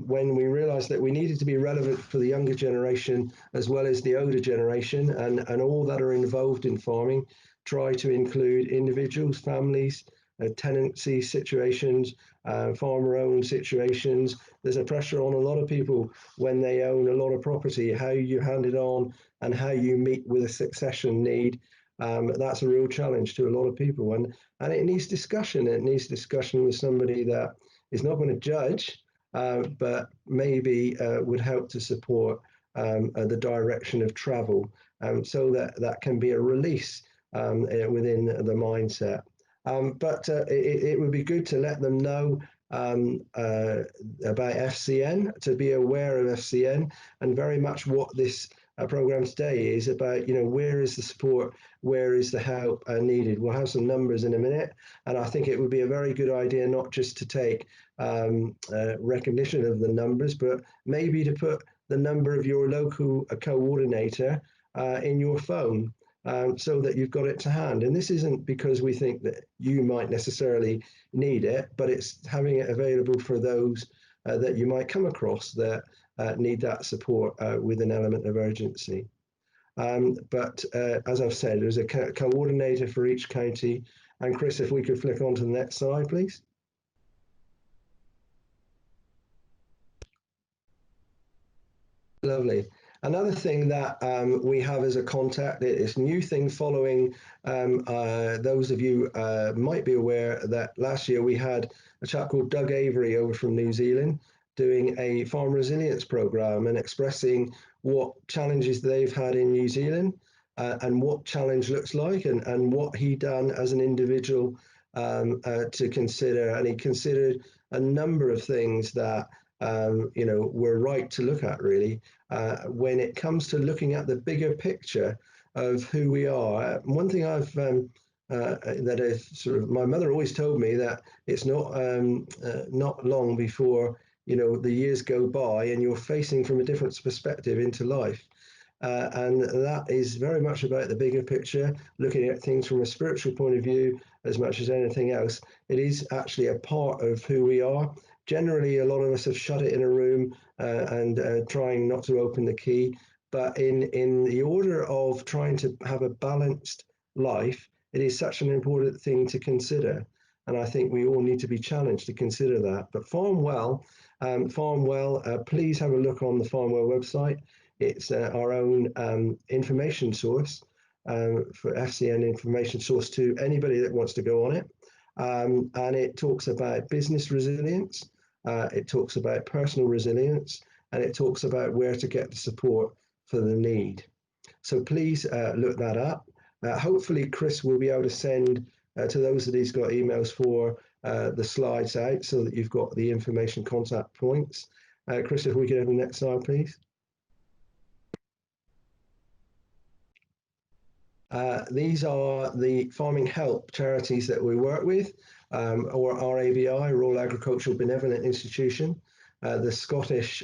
when we realised that we needed to be relevant for the younger generation as well as the older generation, and all that are involved in farming, try to include individuals, families, tenancy situations, farmer-owned situations. There's a pressure on a lot of people when they own a lot of property, how you hand it on and how you meet with a succession need. That's a real challenge to a lot of people, and it needs discussion. It needs discussion with somebody that is not going to judge, but maybe would help to support the direction of travel, so that can be a release within the mindset. But it would be good to let them know about FCN, to be aware of FCN, and very much what this program today is about. Where is the support, where is the help needed? We'll have some numbers in a minute, and I think it would be a very good idea not just to take recognition of the numbers, but maybe to put the number of your local coordinator in your phone, so that you've got it to hand. And this isn't because we think that you might necessarily need it, but it's having it available for those that you might come across that need that support with an element of urgency. But as I've said, there's a coordinator for each county. And Chris, if we could flick on to the next slide, please. Lovely. Another thing that we have as a contact, it's a new thing following, those of you might be aware that last year we had a chap called Doug Avery over from New Zealand doing a farm resilience program and expressing what challenges they've had in New Zealand, and what challenge looks like, and what he done as an individual to consider. And he considered a number of things that we're right to look at, really, when it comes to looking at the bigger picture of who we are. One thing that is sort of, my mother always told me that it's not long before the years go by and you're facing from a different perspective into life. And that is very much about the bigger picture, looking at things from a spiritual point of view as much as anything else. It is actually a part of who we are. Generally, a lot of us have shut it in a room and trying not to open the key. But in the order of trying to have a balanced life, it is such an important thing to consider. And I think we all need to be challenged to consider that. But Farmwell, please have a look on the Farmwell website. It's our own information source for FCN information source to anybody that wants to go on it. And it talks about business resilience, it talks about personal resilience, and it talks about where to get the support for the need. So please look that up. Hopefully Chris will be able to send to those that he's got emails for the slides out so that you've got the information contact points. Chris, if we could have the next slide, please. These are the farming help charities that we work with, or RABI, Royal Agricultural Benevolent Institution, the Scottish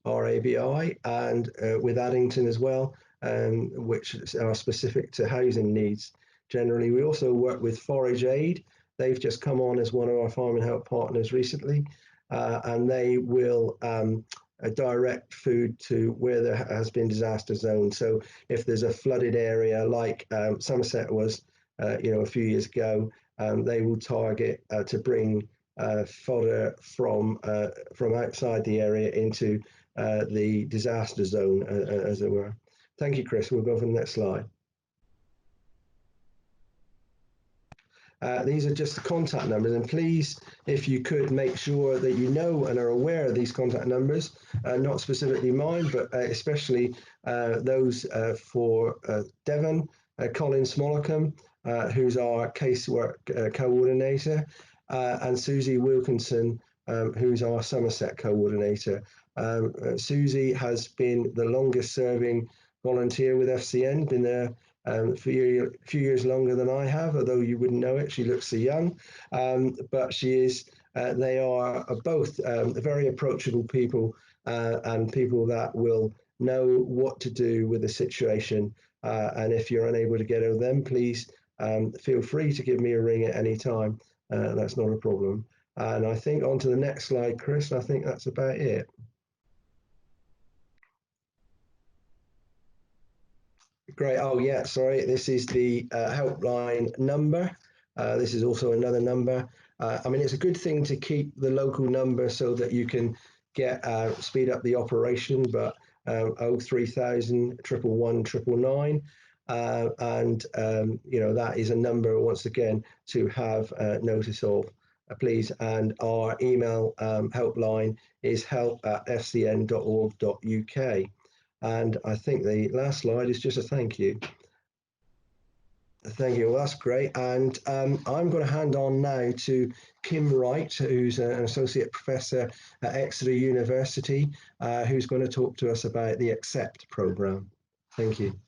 RABI, and with Addington as well, which are specific to housing needs. Generally, we also work with Forage Aid. They've just come on as one of our farming help partners recently, and they will direct food to where there has been disaster zones. So if there's a flooded area like Somerset was, a few years ago, they will target to bring fodder from outside the area into the disaster zone, as it were. Thank you, Chris. We'll go for the next slide. These are just the contact numbers, and please, if you could, make sure that you know and are aware of these contact numbers, not specifically mine, but especially those for Devon, Colin Smollicum, who's our casework coordinator, and Susie Wilkinson, who's our Somerset coordinator. Susie has been the longest serving volunteer with FCN, been there for a few years longer than I have, although you wouldn't know it. She looks so young, but she is. They are both very approachable people and people that will know what to do with the situation. And if you're unable to get over them, please feel free to give me a ring at any time. That's not a problem. And I think on to the next slide, Chris. I think that's about it. Great. Oh, yeah, sorry. This is the helpline number. This is also another number. I mean, it's a good thing to keep the local number so that you can get speed up the operation, but 03000 111 999. And, that is a number, once again, to have notice of, please. And our email helpline is help@fcn.org.uk. And I think the last slide is just a thank you. Thank you. Well, that's great. And I'm going to hand on now to Kim Wright, who's an associate professor at Exeter University, who's going to talk to us about the ACCEPT programme. Thank you.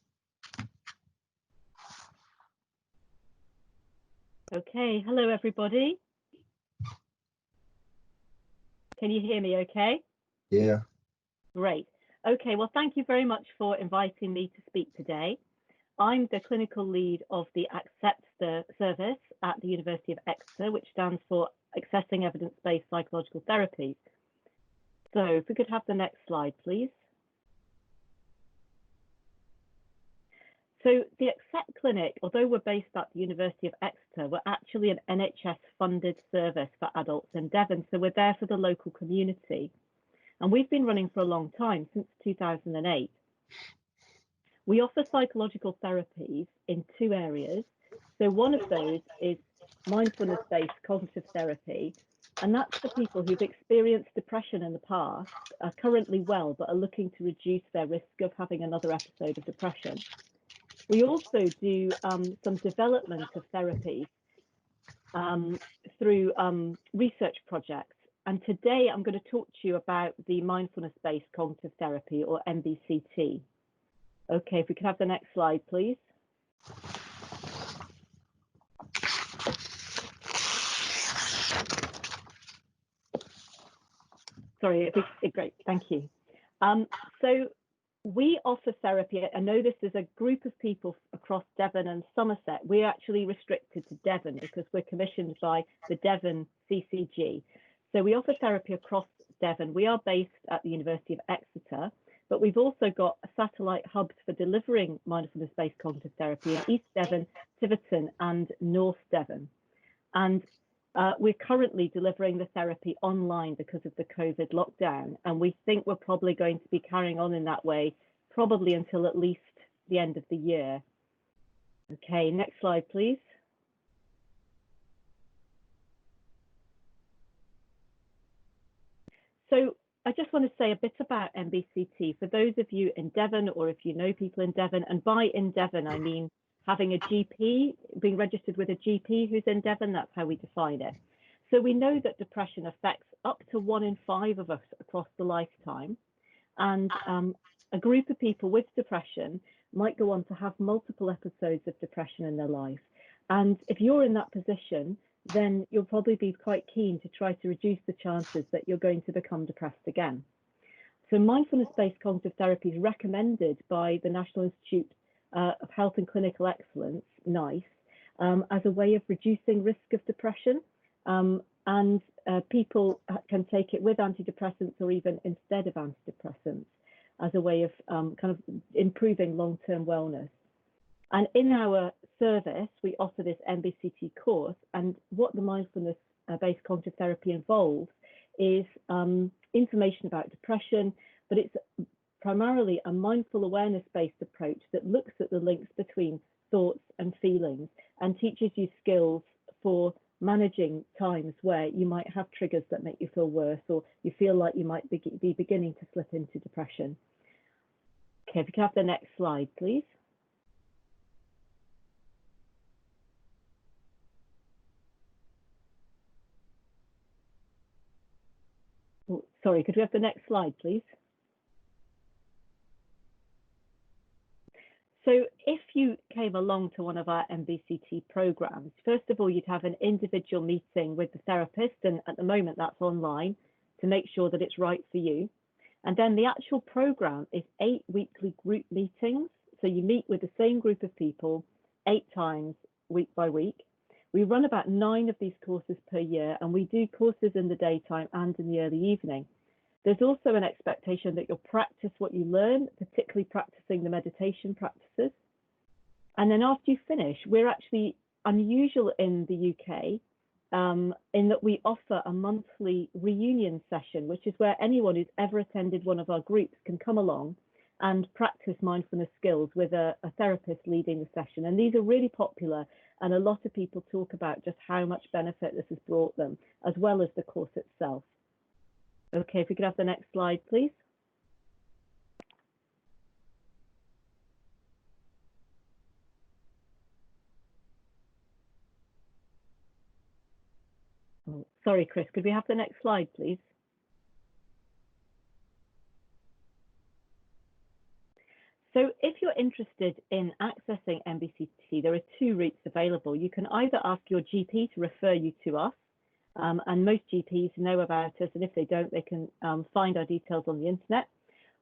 Okay. Hello, everybody. Can you hear me okay? Yeah. Great. Okay, well, thank you very much for inviting me to speak today. I'm the clinical lead of the ACCEPT service at the University of Exeter, which stands for Accessing Evidence-Based Psychological Therapies. So if we could have the next slide, please. So the ACCEPT clinic, although we're based at the University of Exeter, we're actually an NHS-funded service for adults in Devon. So we're there for the local community. And we've been running for a long time, since 2008. We offer psychological therapies in two areas. So one of those is mindfulness-based cognitive therapy, and that's for people who've experienced depression in the past, are currently well, but are looking to reduce their risk of having another episode of depression. We also do some development of therapies through research projects. And today I'm going to talk to you about the mindfulness-based cognitive therapy, or MBCT. Okay, if we could have the next slide, please. Sorry, great, thank you. So we offer therapy. I know this is a group of people across Devon and Somerset. We're actually restricted to Devon because we're commissioned by the Devon CCG. So we offer therapy across Devon. We are based at the University of Exeter, but we've also got satellite hubs for delivering mindfulness-based cognitive therapy in East Devon, Tiverton and North Devon. And we're currently delivering the therapy online because of the COVID lockdown. And we think we're probably going to be carrying on in that way, probably until at least the end of the year. Okay, next slide, please. So I just want to say a bit about MBCT for those of you in Devon, or if you know people in Devon, and by in Devon, I mean having a GP, being registered with a GP who's in Devon, that's how we define it. So we know that depression affects up to 1 in 5 of us across the lifetime. And a group of people with depression might go on to have multiple episodes of depression in their life. And if you're in that position, then you'll probably be quite keen to try to reduce the chances that you're going to become depressed again. So mindfulness-based cognitive therapy is recommended by the National Institute of Health and Clinical Excellence, NICE, as a way of reducing risk of depression. And people can take it with antidepressants or even instead of antidepressants as a way of kind of improving long-term wellness. And in our service, we offer this MBCT course, and what the mindfulness-based cognitive therapy involves is information about depression, but it's primarily a mindful awareness-based approach that looks at the links between thoughts and feelings and teaches you skills for managing times where you might have triggers that make you feel worse, or you feel like you might be beginning to slip into depression. Okay, if you can have the next slide, please. Oh, sorry, could we have the next slide, please? So if you came along to one of our MBCT programs, first of all, you'd have an individual meeting with the therapist, and at the moment that's online, to make sure that it's right for you. And then the actual program is 8 weekly group meetings. So you meet with the same group of people 8 times week by week. We run about 9 of these courses per year, and we do courses in the daytime and in the early evening. There's also an expectation that you'll practice what you learn, particularly practicing the meditation practices. And then after you finish, we're actually unusual in the UK in that we offer a monthly reunion session, which is where anyone who's ever attended one of our groups can come along and practice mindfulness skills with a therapist leading the session. And these are really popular, and a lot of people talk about just how much benefit this has brought them, as well as the course itself. Okay, if we could have the next slide, please. Oh, sorry, Chris, could we have the next slide, please? So if you're interested in accessing MBCT, there are 2 routes available. You can either ask your GP to refer you to us, and most GPs know about us, and if they don't, they can find our details on the internet,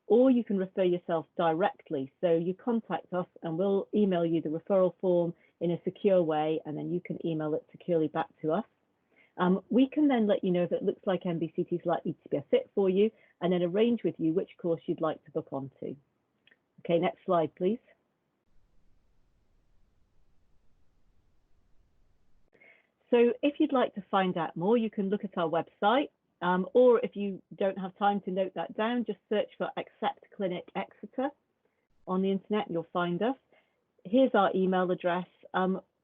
or you can refer yourself directly. So you contact us and we'll email you the referral form in a secure way, and then you can email it securely back to us. We can then let you know if it looks like MBCT is likely to be a fit for you, and then arrange with you which course you'd like to book onto. Okay, next slide, please. So if you'd like to find out more, you can look at our website, or if you don't have time to note that down, just search for Accept Clinic Exeter on the internet and you'll find us. Here's our email address.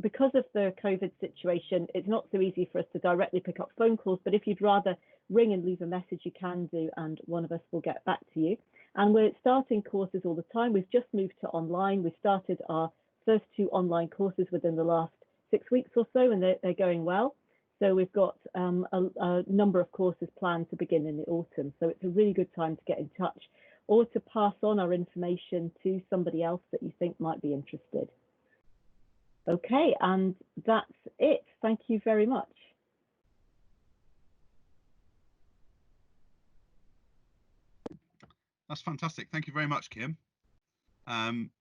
Because of the COVID situation, it's not so easy for us to directly pick up phone calls, but if you'd rather ring and leave a message, you can do, and one of us will get back to you. And we're starting courses all the time. We've just moved to online. We started our first 2 online courses within the last 6 weeks or so, and they're going well. So we've got a number of courses planned to begin in the autumn. So it's a really good time to get in touch or to pass on our information to somebody else that you think might be interested. Okay, and that's it. Thank you very much. That's fantastic. Thank you very much, Kim. I'm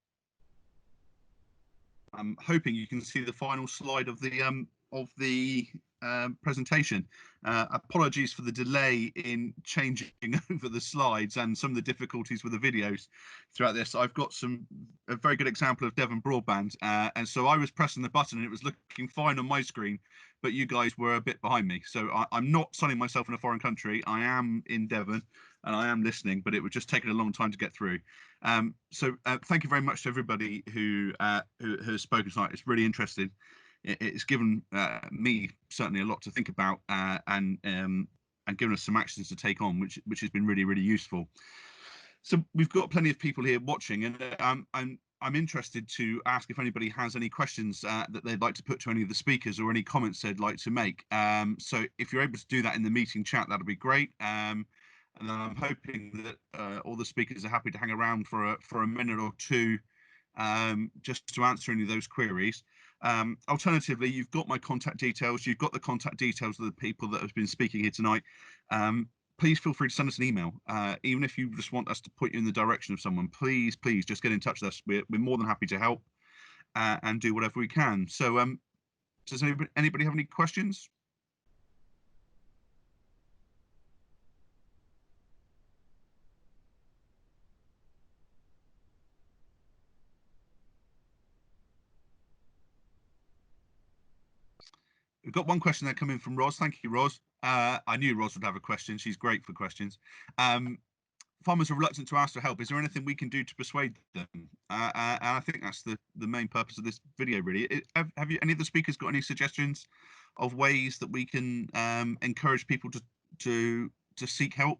hoping you can see the final slide of the of the presentation. Apologies for the delay in changing over the slides and some of the difficulties with the videos throughout this. I've got a very good example of Devon broadband, and so I was pressing the button and it was looking fine on my screen, but you guys were a bit behind me. So I'm not sunning myself in a foreign country. I am in Devon and I am listening, but it was just taking a long time to get through. So thank you very much to everybody who has spoken tonight. It's really interesting. It's given me certainly a lot to think about, and given us some actions to take on, which has been really useful. So we've got plenty of people here watching, and I'm interested to ask if anybody has any questions that they'd like to put to any of the speakers, or any comments they'd like to make. So if you're able to do that in the meeting chat, that'd be great. And then I'm hoping that all the speakers are happy to hang around for a minute or two, just to answer any of those queries. Alternatively, you've got my contact details. You've got the contact details of the people that have been speaking here tonight. Please feel free to send us an email. Even if you just want us to point you in the direction of someone, please just get in touch with us. We're more than happy to help and do whatever we can. So does anybody have any questions? We've got one question there coming from Ros. Thank you, Ros. I knew Ros would have a question. She's great for questions. Farmers are reluctant to ask for help. Is there anything we can do to persuade them? And I think that's the main purpose of this video, really. Have you, any of the speakers, got any suggestions of ways that we can encourage people to seek help?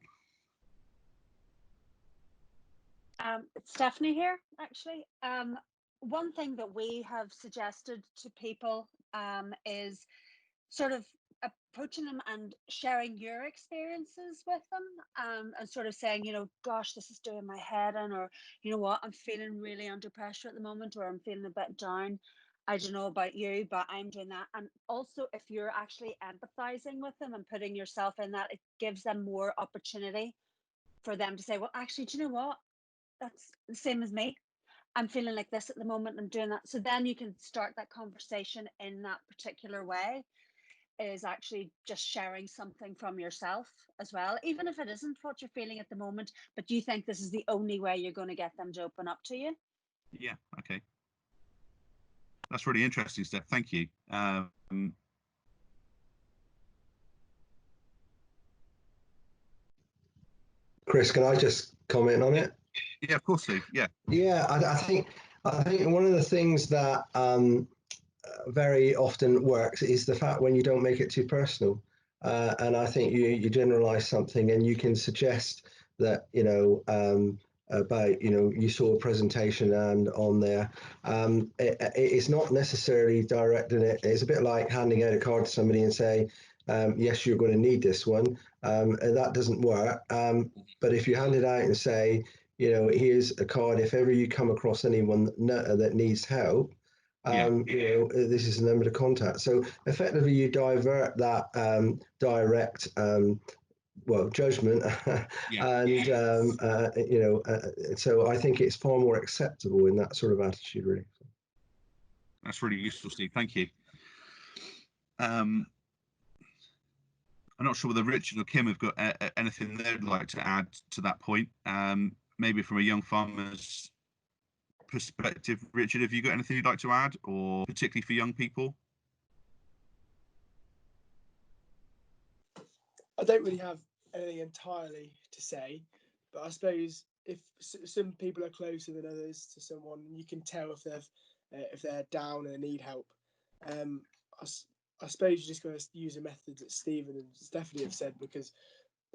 It's Stephanie here, actually. One thing that we have suggested to people is sort of approaching them and sharing your experiences with them, and sort of saying, you know, gosh, this is doing my head in, or you know what, I'm feeling really under pressure at the moment, or I'm feeling a bit down. I don't know about you, but I'm doing that. And also, if you're actually empathizing with them and putting yourself in that, it gives them more opportunity for them to say, well, actually, do you know what? That's the same as me. I'm feeling like this at the moment. I'm doing that. So then you can start that conversation in that particular way, is actually just sharing something from yourself as well, even if it isn't what you're feeling at the moment, but you think this is the only way you're going to get them to open up to you. Yeah, okay. That's really interesting, Steph. Thank you. Chris, can I just comment on it? Yeah, of course, Steve. Yeah. Yeah, I think one of the things that very often works is the fact when you don't make it too personal. And I think you generalize something and you can suggest that, you know, about, you know, you saw a presentation and on there, it's not necessarily directing it. It's a bit like handing out a card to somebody and say, yes, you're going to need this one. And that doesn't work. But if you hand it out and say, you know, here's a card, if ever you come across anyone that needs help, you know, this is the number to contact. So effectively, you divert that direct, well, judgment, and you know, so I think it's far more acceptable in that sort of attitude, really. That's really useful, Steve. Thank you. I'm not sure whether Richard or Kim have got anything they'd like to add to that point. Maybe from a young farmer's perspective. Richard, have you got anything you'd like to add, or particularly for young people? I don't really have anything entirely to say, but I suppose if some people are closer than others to someone, you can tell if they're down and need help. I suppose you just got to use a method that Stephen and Stephanie have said, because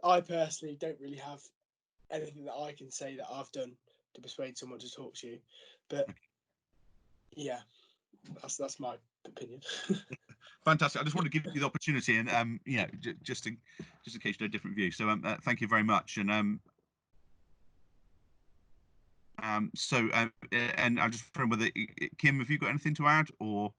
I personally don't really have anything that I can say that I've done to persuade someone to talk to you. But yeah, that's my opinion. Fantastic. I just want to give you the opportunity, and you know, just in case you had a different view. So thank you very much. And and I'm just wondering whether Kim, have you got anything to add, or?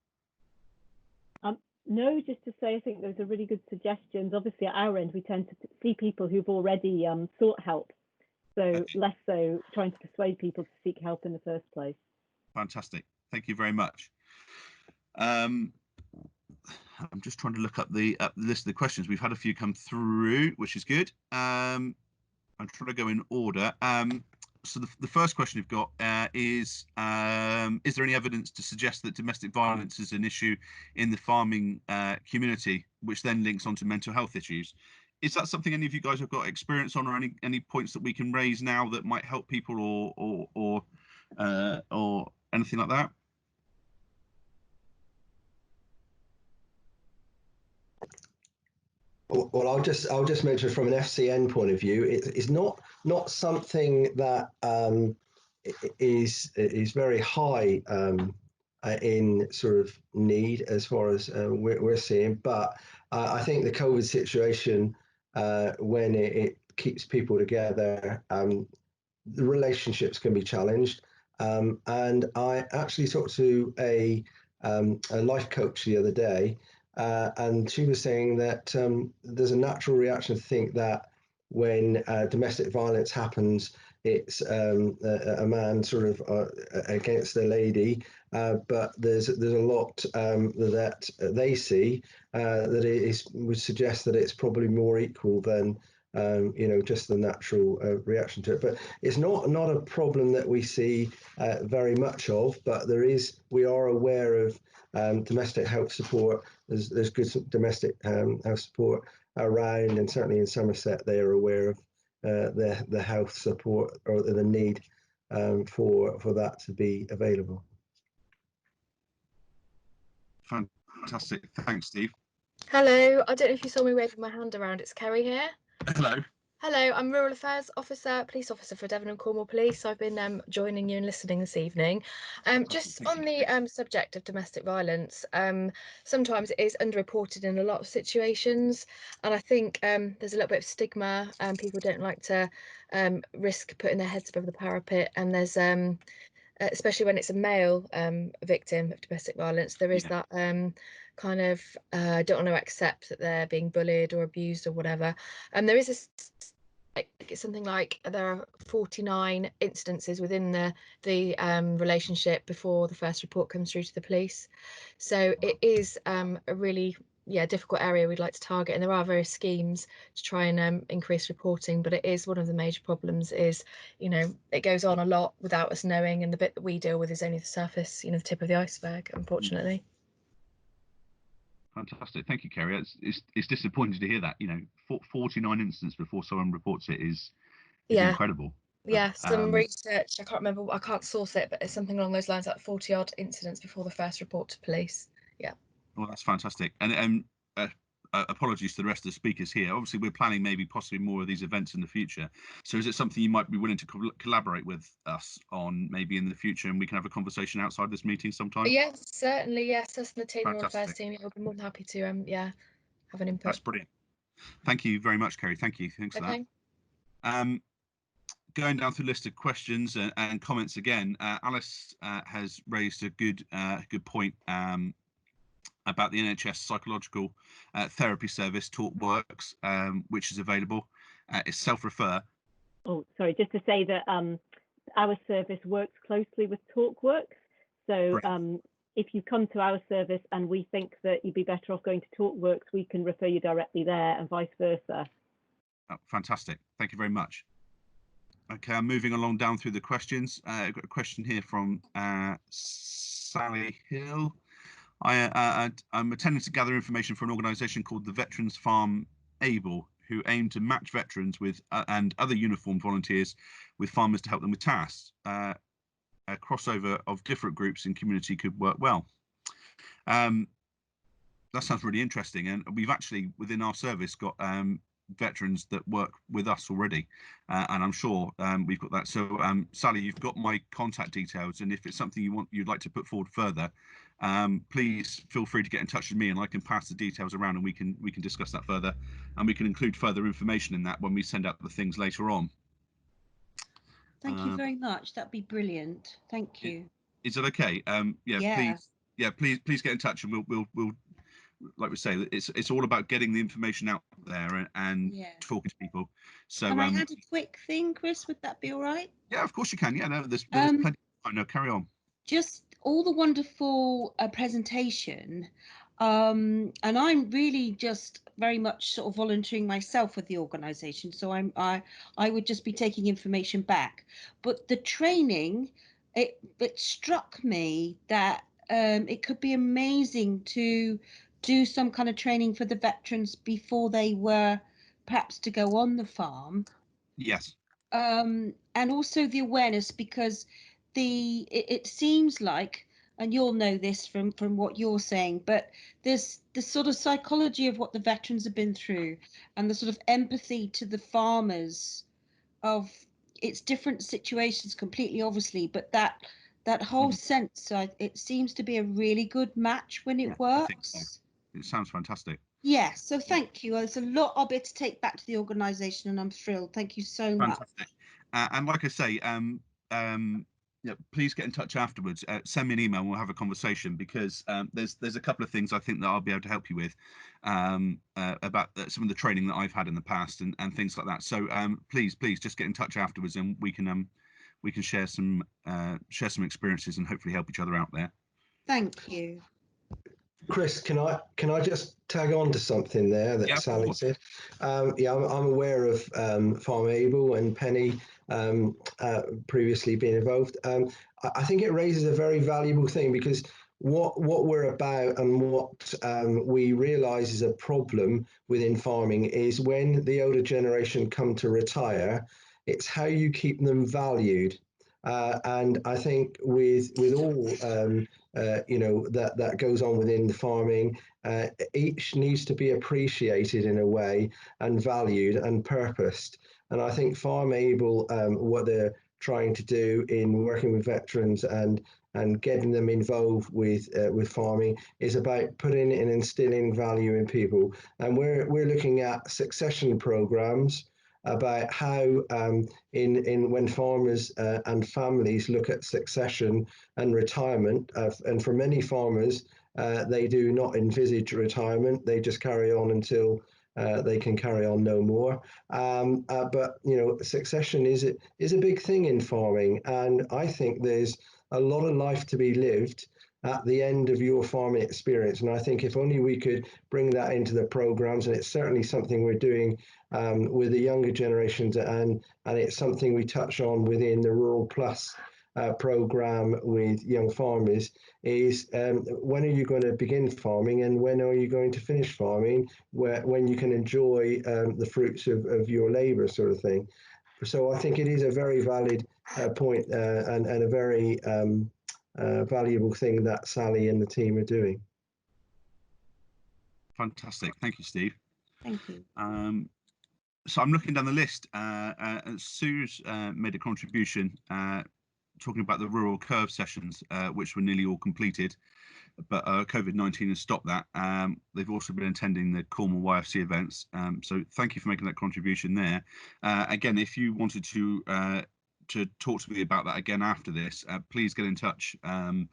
No, just to say, I think those are really good suggestions. Obviously, at our end, we tend to see people who've already sought help, so less so trying to persuade people to seek help in the first place. Fantastic. Thank you very much. I'm just trying to look up the list of the questions. We've had a few come through, which is good. I'm trying to go in order. So the first question we've got is there any evidence to suggest that domestic violence is an issue in the farming community, which then links onto mental health issues? Is that something any of you guys have got experience on, or any points that we can raise now that might help people, or anything like that? Well, I'll just mention from an FCN point of view, it's not something that is very high in sort of need as far as we're seeing, but I think the COVID situation, when it keeps people together, the relationships can be challenged. And I actually talked to a life coach the other day, and she was saying that there's a natural reaction to think that when domestic violence happens, it's a man sort of against a lady, but there's a lot that they see that it would suggest that it's probably more equal than just the natural reaction to it. But it's not a problem that we see very much of, but we are aware of domestic health support. There's good domestic health support around, and certainly in Somerset they are aware of the health support, or the need for that to be available. Fantastic, thanks, Steve. Hello, I don't know if you saw me waving my hand around. It's Kerry here. Hello. Hello, I'm Rural Affairs Officer, Police Officer for Devon and Cornwall Police. I've been joining you and listening this evening. Just on the subject of domestic violence, sometimes it is underreported in a lot of situations, and I think there's a little bit of stigma, and people don't like to risk putting their heads above the parapet, and there's especially when it's a male victim of domestic violence, there is that kind of don't want to accept that they're being bullied or abused or whatever. And there is it's something like there are 49 instances within the relationship before the first report comes through to the police. So it is a really difficult area we'd like to target, and there are various schemes to try and increase reporting, but it is one of the major problems is it goes on a lot without us knowing, and the bit that we deal with is only the surface, the tip of the iceberg, unfortunately. Fantastic, thank you, Kerry. It's disappointing to hear that 49 incidents before someone reports it is incredible. Some research, I can't remember, I can't source it, but it's something along those lines, like 40 odd incidents before the first report to police. Well, that's fantastic, and apologies to the rest of the speakers here. Obviously, we're planning maybe possibly more of these events in the future. So is it something you might be willing to collaborate with us on maybe in the future, and we can have a conversation outside this meeting sometime? Yes, certainly. Yes, us and the team, the affairs team, we'll be more than happy to have an input. That's brilliant. Thank you very much, Kerry. Thanks for that. Going down through the list of questions and comments again, Alice has raised a good point about the NHS psychological therapy service, TalkWorks, which is available. It's self-refer. Oh, sorry, just to say that our service works closely with TalkWorks. So if you come to our service and we think that you'd be better off going to TalkWorks, we can refer you directly there, and vice versa. Oh, fantastic. Thank you very much. Okay, I'm moving along down through the questions. I've got a question here from Sally Hill. I'm attending to gather information for an organisation called the Veterans Farm Able, who aim to match veterans with and other uniformed volunteers with farmers to help them with tasks. A crossover of different groups in community could work well. That sounds really interesting, and we've actually within our service got veterans that work with us already, and I'm sure we've got that. So Sally, you've got my contact details, and if it's something you'd like to put forward further, please feel free to get in touch with me, and I can pass the details around, and we can discuss that further, and we can include further information in that when we send out the things later on. Thank you very much. That'd be brilliant. Thank you. Is it okay? Please get in touch, and we'll like we say, it's all about getting the information out there and talking to people. So and I had a quick thing, Chris, would that be all right? Yeah, of course you can. Yeah, no, there's plenty of time. No, carry on. Just all the wonderful presentation. And I'm really just very much sort of volunteering myself with the organisation. So I would just be taking information back. But the training, it struck me that it could be amazing to do some kind of training for the veterans before they were perhaps to go on the farm. Yes. And also the awareness, because it seems like, and you'll know this from what you're saying, but there's the sort of psychology of what the veterans have been through, and the sort of empathy to the farmers of it's different situations completely, obviously, but that whole sense, it seems to be a really good match when it works. I think so. It sounds fantastic. Yes, so thank you. There's a lot of it to take back to the organisation, and I'm thrilled. Thank you so much. Fantastic. And like I say, yeah, please get in touch afterwards. Send me an email and we'll have a conversation, because there's a couple of things I think that I'll be able to help you with about some of the training that I've had in the past and things like that. So please just get in touch afterwards, and we can share some experiences and hopefully help each other out there. Thank you. Chris, can I just tag on to something there that Sally said? Yeah, I'm aware of Farm Able and Penny previously being involved. I think it raises a very valuable thing, because what we're about and what we realise is a problem within farming is when the older generation come to retire, it's how you keep them valued. And I think with all that goes on within the farming, each needs to be appreciated in a way and valued and purposed. And I think Farm Able, what they're trying to do in working with veterans and getting them involved with farming is about putting and instilling value in people. And we're looking at succession programs about how in when farmers and families look at succession and retirement, and for many farmers, they do not envisage retirement. They just carry on until they can carry on no more. But succession is a big thing in farming, and I think there's a lot of life to be lived at the end of your farming experience. And I think if only we could bring that into the programs, and it's certainly something we're doing with the younger generations, and it's something we touch on within the Rural Plus program with young farmers, is when are you going to begin farming, and when are you going to finish farming, when you can enjoy the fruits of your labour, sort of thing. So I think it is a very valid point, and a very valuable thing that Sally and the team are doing. Fantastic. Thank you, Steve. Thank you. So I'm looking down the list. Sue's made a contribution talking about the rural curve sessions, which were nearly all completed, but COVID-19 has stopped that. They've also been attending the Cornwall YFC events. So thank you for making that contribution there. Again, if you wanted to talk to me about that again after this, please get in touch. And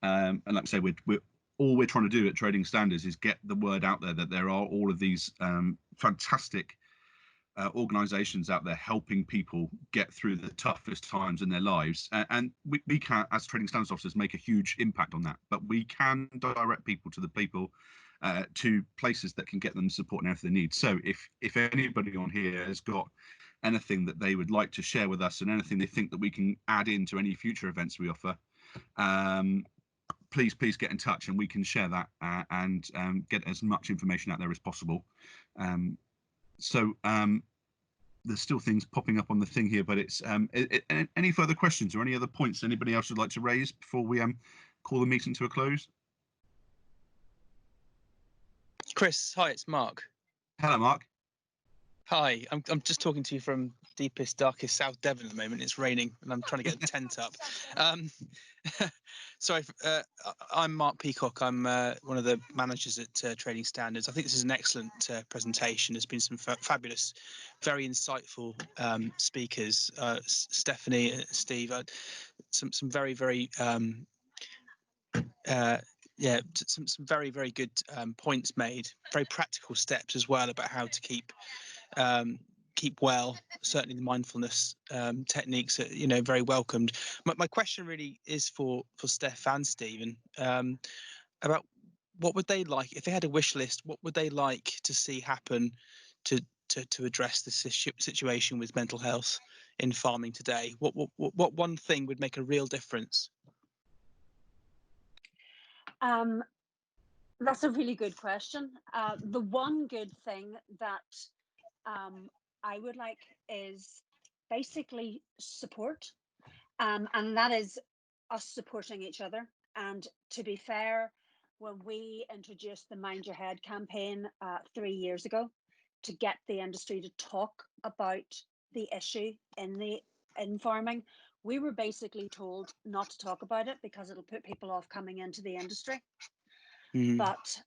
like I say, we're trying to do at Trading Standards is get the word out there that there are all of these fantastic organizations out there helping people get through the toughest times in their lives, and we can, as Trading Standards officers, make a huge impact on that. But we can direct people to the people to places that can get them support and everything they need. So if anybody on here has got anything that they would like to share with us, and anything they think that we can add into any future events we offer, please get in touch, and we can share that and get as much information out there as possible. So there's still things popping up on the thing here, but it's any further questions or any other points anybody else would like to raise before we call the meeting to a close? Chris, hi, it's Mark. Hello, Mark. Hi, I'm just talking to you from deepest, darkest South Devon at the moment. It's raining and I'm trying to get a tent up. Sorry, I'm Mark Peacock. I'm one of the managers at Trading Standards. I think this is an excellent presentation. There's been some fabulous, very insightful speakers. Stephanie, Steve, some very, very yeah, some very, very good points made. Very practical steps as well about how to keep well. Certainly the mindfulness techniques are very welcomed. My question really is for Steph and Stephen about what would they like if they had a wish list? What would they like to see happen to address this situation with mental health in farming today? What one thing would make a real difference? That's a really good question. The one good thing that I would like is basically support, and that is us supporting each other. And to be fair, when we introduced the Mind Your Head campaign 3 years ago to get the industry to talk about the issue in farming, we were basically told not to talk about it because it'll put people off coming into the industry. But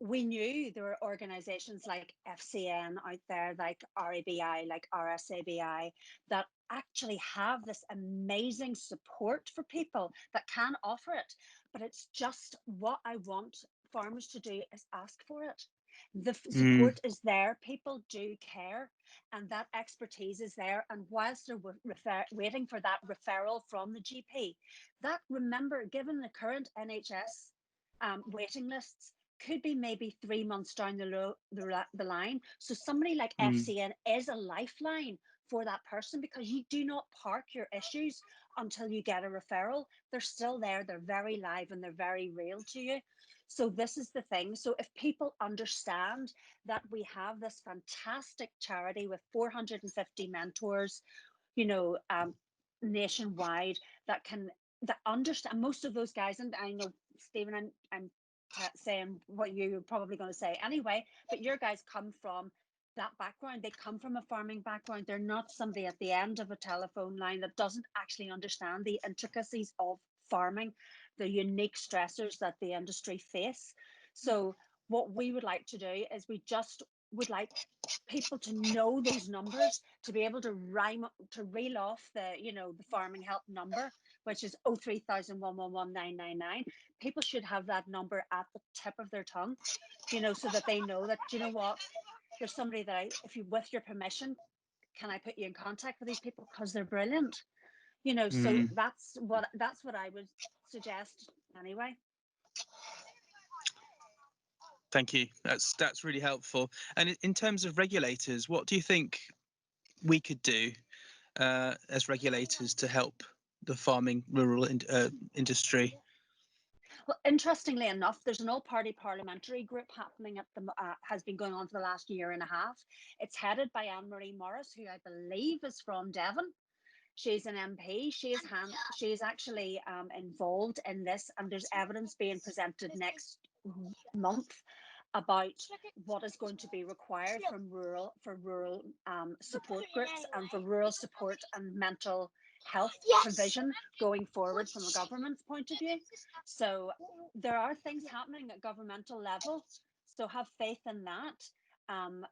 we knew there were organizations like FCN out there, like RABI, like RSABI, that actually have this amazing support for people that can offer it. But it's just what I want farmers to do is ask for it. The support is there, people do care, and that expertise is there. And whilst they're waiting for that referral from the GP, that, remember, given the current NHS waiting lists, could be maybe 3 months down the line. So somebody like FCN is a lifeline for that person, because you do not park your issues until you get a referral. They're still there, they're very live, and they're very real to you. So this is the thing. So if people understand that we have this fantastic charity with 450 mentors, you know, nationwide, that understand most of those guys. And I know, Stephen, I'm saying what you're probably going to say anyway, but your guys come from that background. They come from a farming background. They're not somebody at the end of a telephone line that doesn't actually understand the intricacies of farming, the unique stressors that the industry face. So what we would like to do is we just would like people to know those numbers, to be able to reel off the, you know, the farming help number, which is 03000 111 999. People should have that number at the tip of their tongue, you know, so that they know that, you know what, there's somebody that if you, with your permission, can I put you in contact with these people, because they're brilliant, you know. So that's what I would suggest anyway. Thank you. That's really helpful. And in terms of regulators, what do you think we could do as regulators to help the farming rural industry? Well, interestingly enough, there's an all-party parliamentary group happening at the has been going on for the last year and a half. It's headed by Anne-Marie Morris, who I believe is from Devon. She's an MP. She is actually involved in this, and there's evidence being presented next month about what is going to be required from rural support groups, and for rural support and mental health provision going forward from a government's point of view. So there are things happening at governmental level, so have faith in that.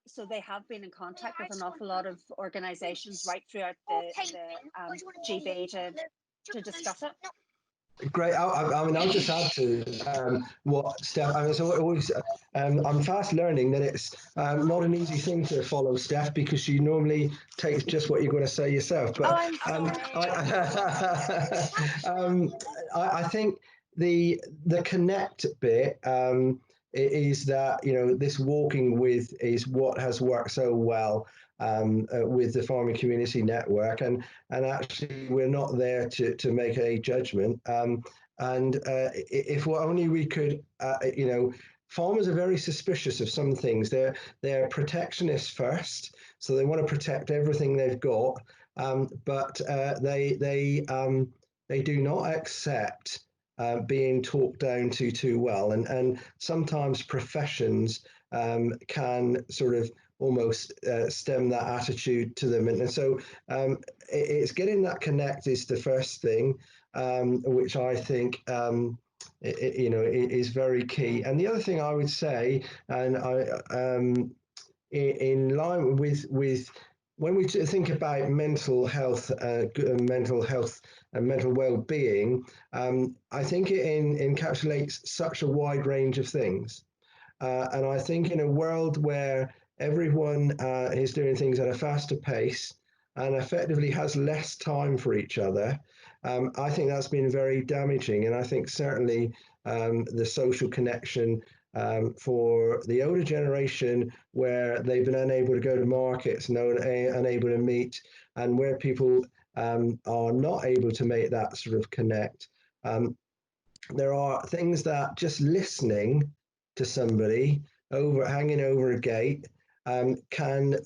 So they have been in contact with an awful lot of organizations right throughout the GB to discuss it. Great. I mean, I'll just add to what Steph. I mean, so always, I'm fast learning that it's not an easy thing to follow Steph, because she normally takes just what you're going to say yourself. But I think the connect bit is that, you know, this walking with is what has worked so well with the Farming Community Network, and actually we're not there to make a judgment. If only we could, you know, farmers are very suspicious of some things. They're protectionist first, so they want to protect everything they've got, but they do not accept being talked down to too well, and sometimes professions can sort of almost stem that attitude to them. And so it's getting that connect is the first thing, which I think you know, is very key. And the other thing I would say, and in line with when we think about mental health and mental well-being, I think it encapsulates such a wide range of things. And I think in a world where everyone is doing things at a faster pace and effectively has less time for each other, I think that's been very damaging. And I think certainly the social connection for the older generation, where they've been unable to go to markets, unable to meet, and where people are not able to make that sort of connect. There are things that just listening to somebody hanging over a gate can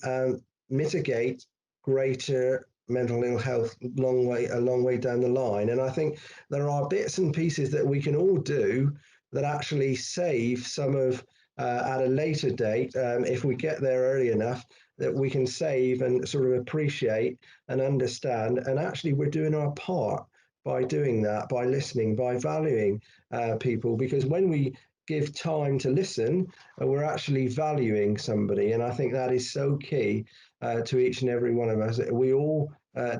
mitigate greater mental ill health a long way down the line. And I think there are bits and pieces that we can all do that actually save some of at a later date, if we get there early enough, that we can save and sort of appreciate and understand. And actually we're doing our part by doing that, by listening, by valuing people, because when we give time to listen, we're actually valuing somebody. And I think that is so key to each and every one of us. We all,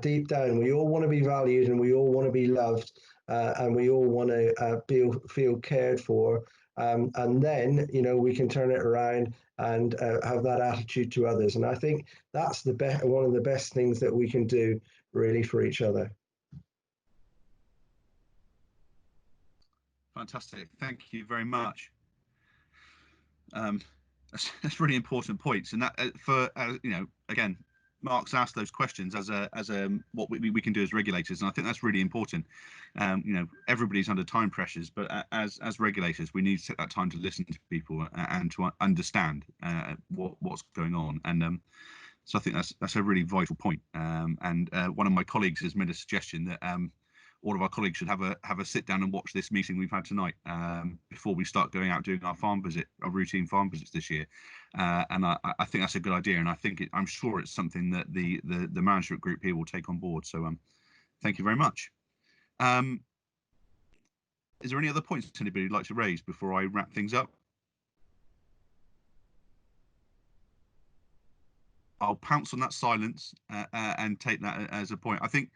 deep down, we all want to be valued, and we all want to be loved, and we all want to feel cared for. And then, we can turn it around and have that attitude to others. And I think that's one of the best things that we can do really for each other. Fantastic. Thank you very much. That's really important points, and that again, Mark's asked those questions as what we can do as regulators, and I think that's really important. Everybody's under time pressures, but as regulators, we need to take that time to listen to people and to understand what's going on. And so I think that's a really vital point. And one of my colleagues has made a suggestion that all of our colleagues should have a sit down and watch this meeting we've had tonight before we start going out doing our routine farm visits this year. And I think that's a good idea, and I'm sure it's something that the management group here will take on board. So thank you very much. Is there any other points anybody would like to raise before I wrap things up? I'll pounce on that silence and take that as a point. I think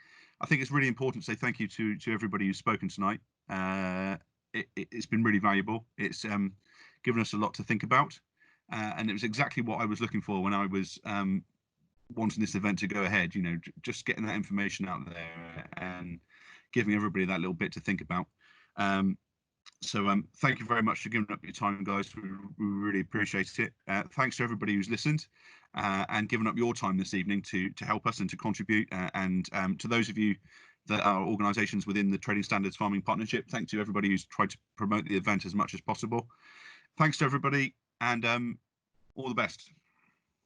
it's really important to say thank you to everybody who's spoken tonight. It's been really valuable. It's given us a lot to think about, and it was exactly what I was looking for when I was wanting this event to go ahead. Just getting that information out there and giving everybody that little bit to think about. So thank you very much for giving up your time, guys. We really appreciate it. Thanks to everybody who's listened and given up your time this evening to help us and to contribute. And to those of you that are organisations within the Trading Standards Farming Partnership, thanks to everybody who's tried to promote the event as much as possible. Thanks to everybody, and all the best.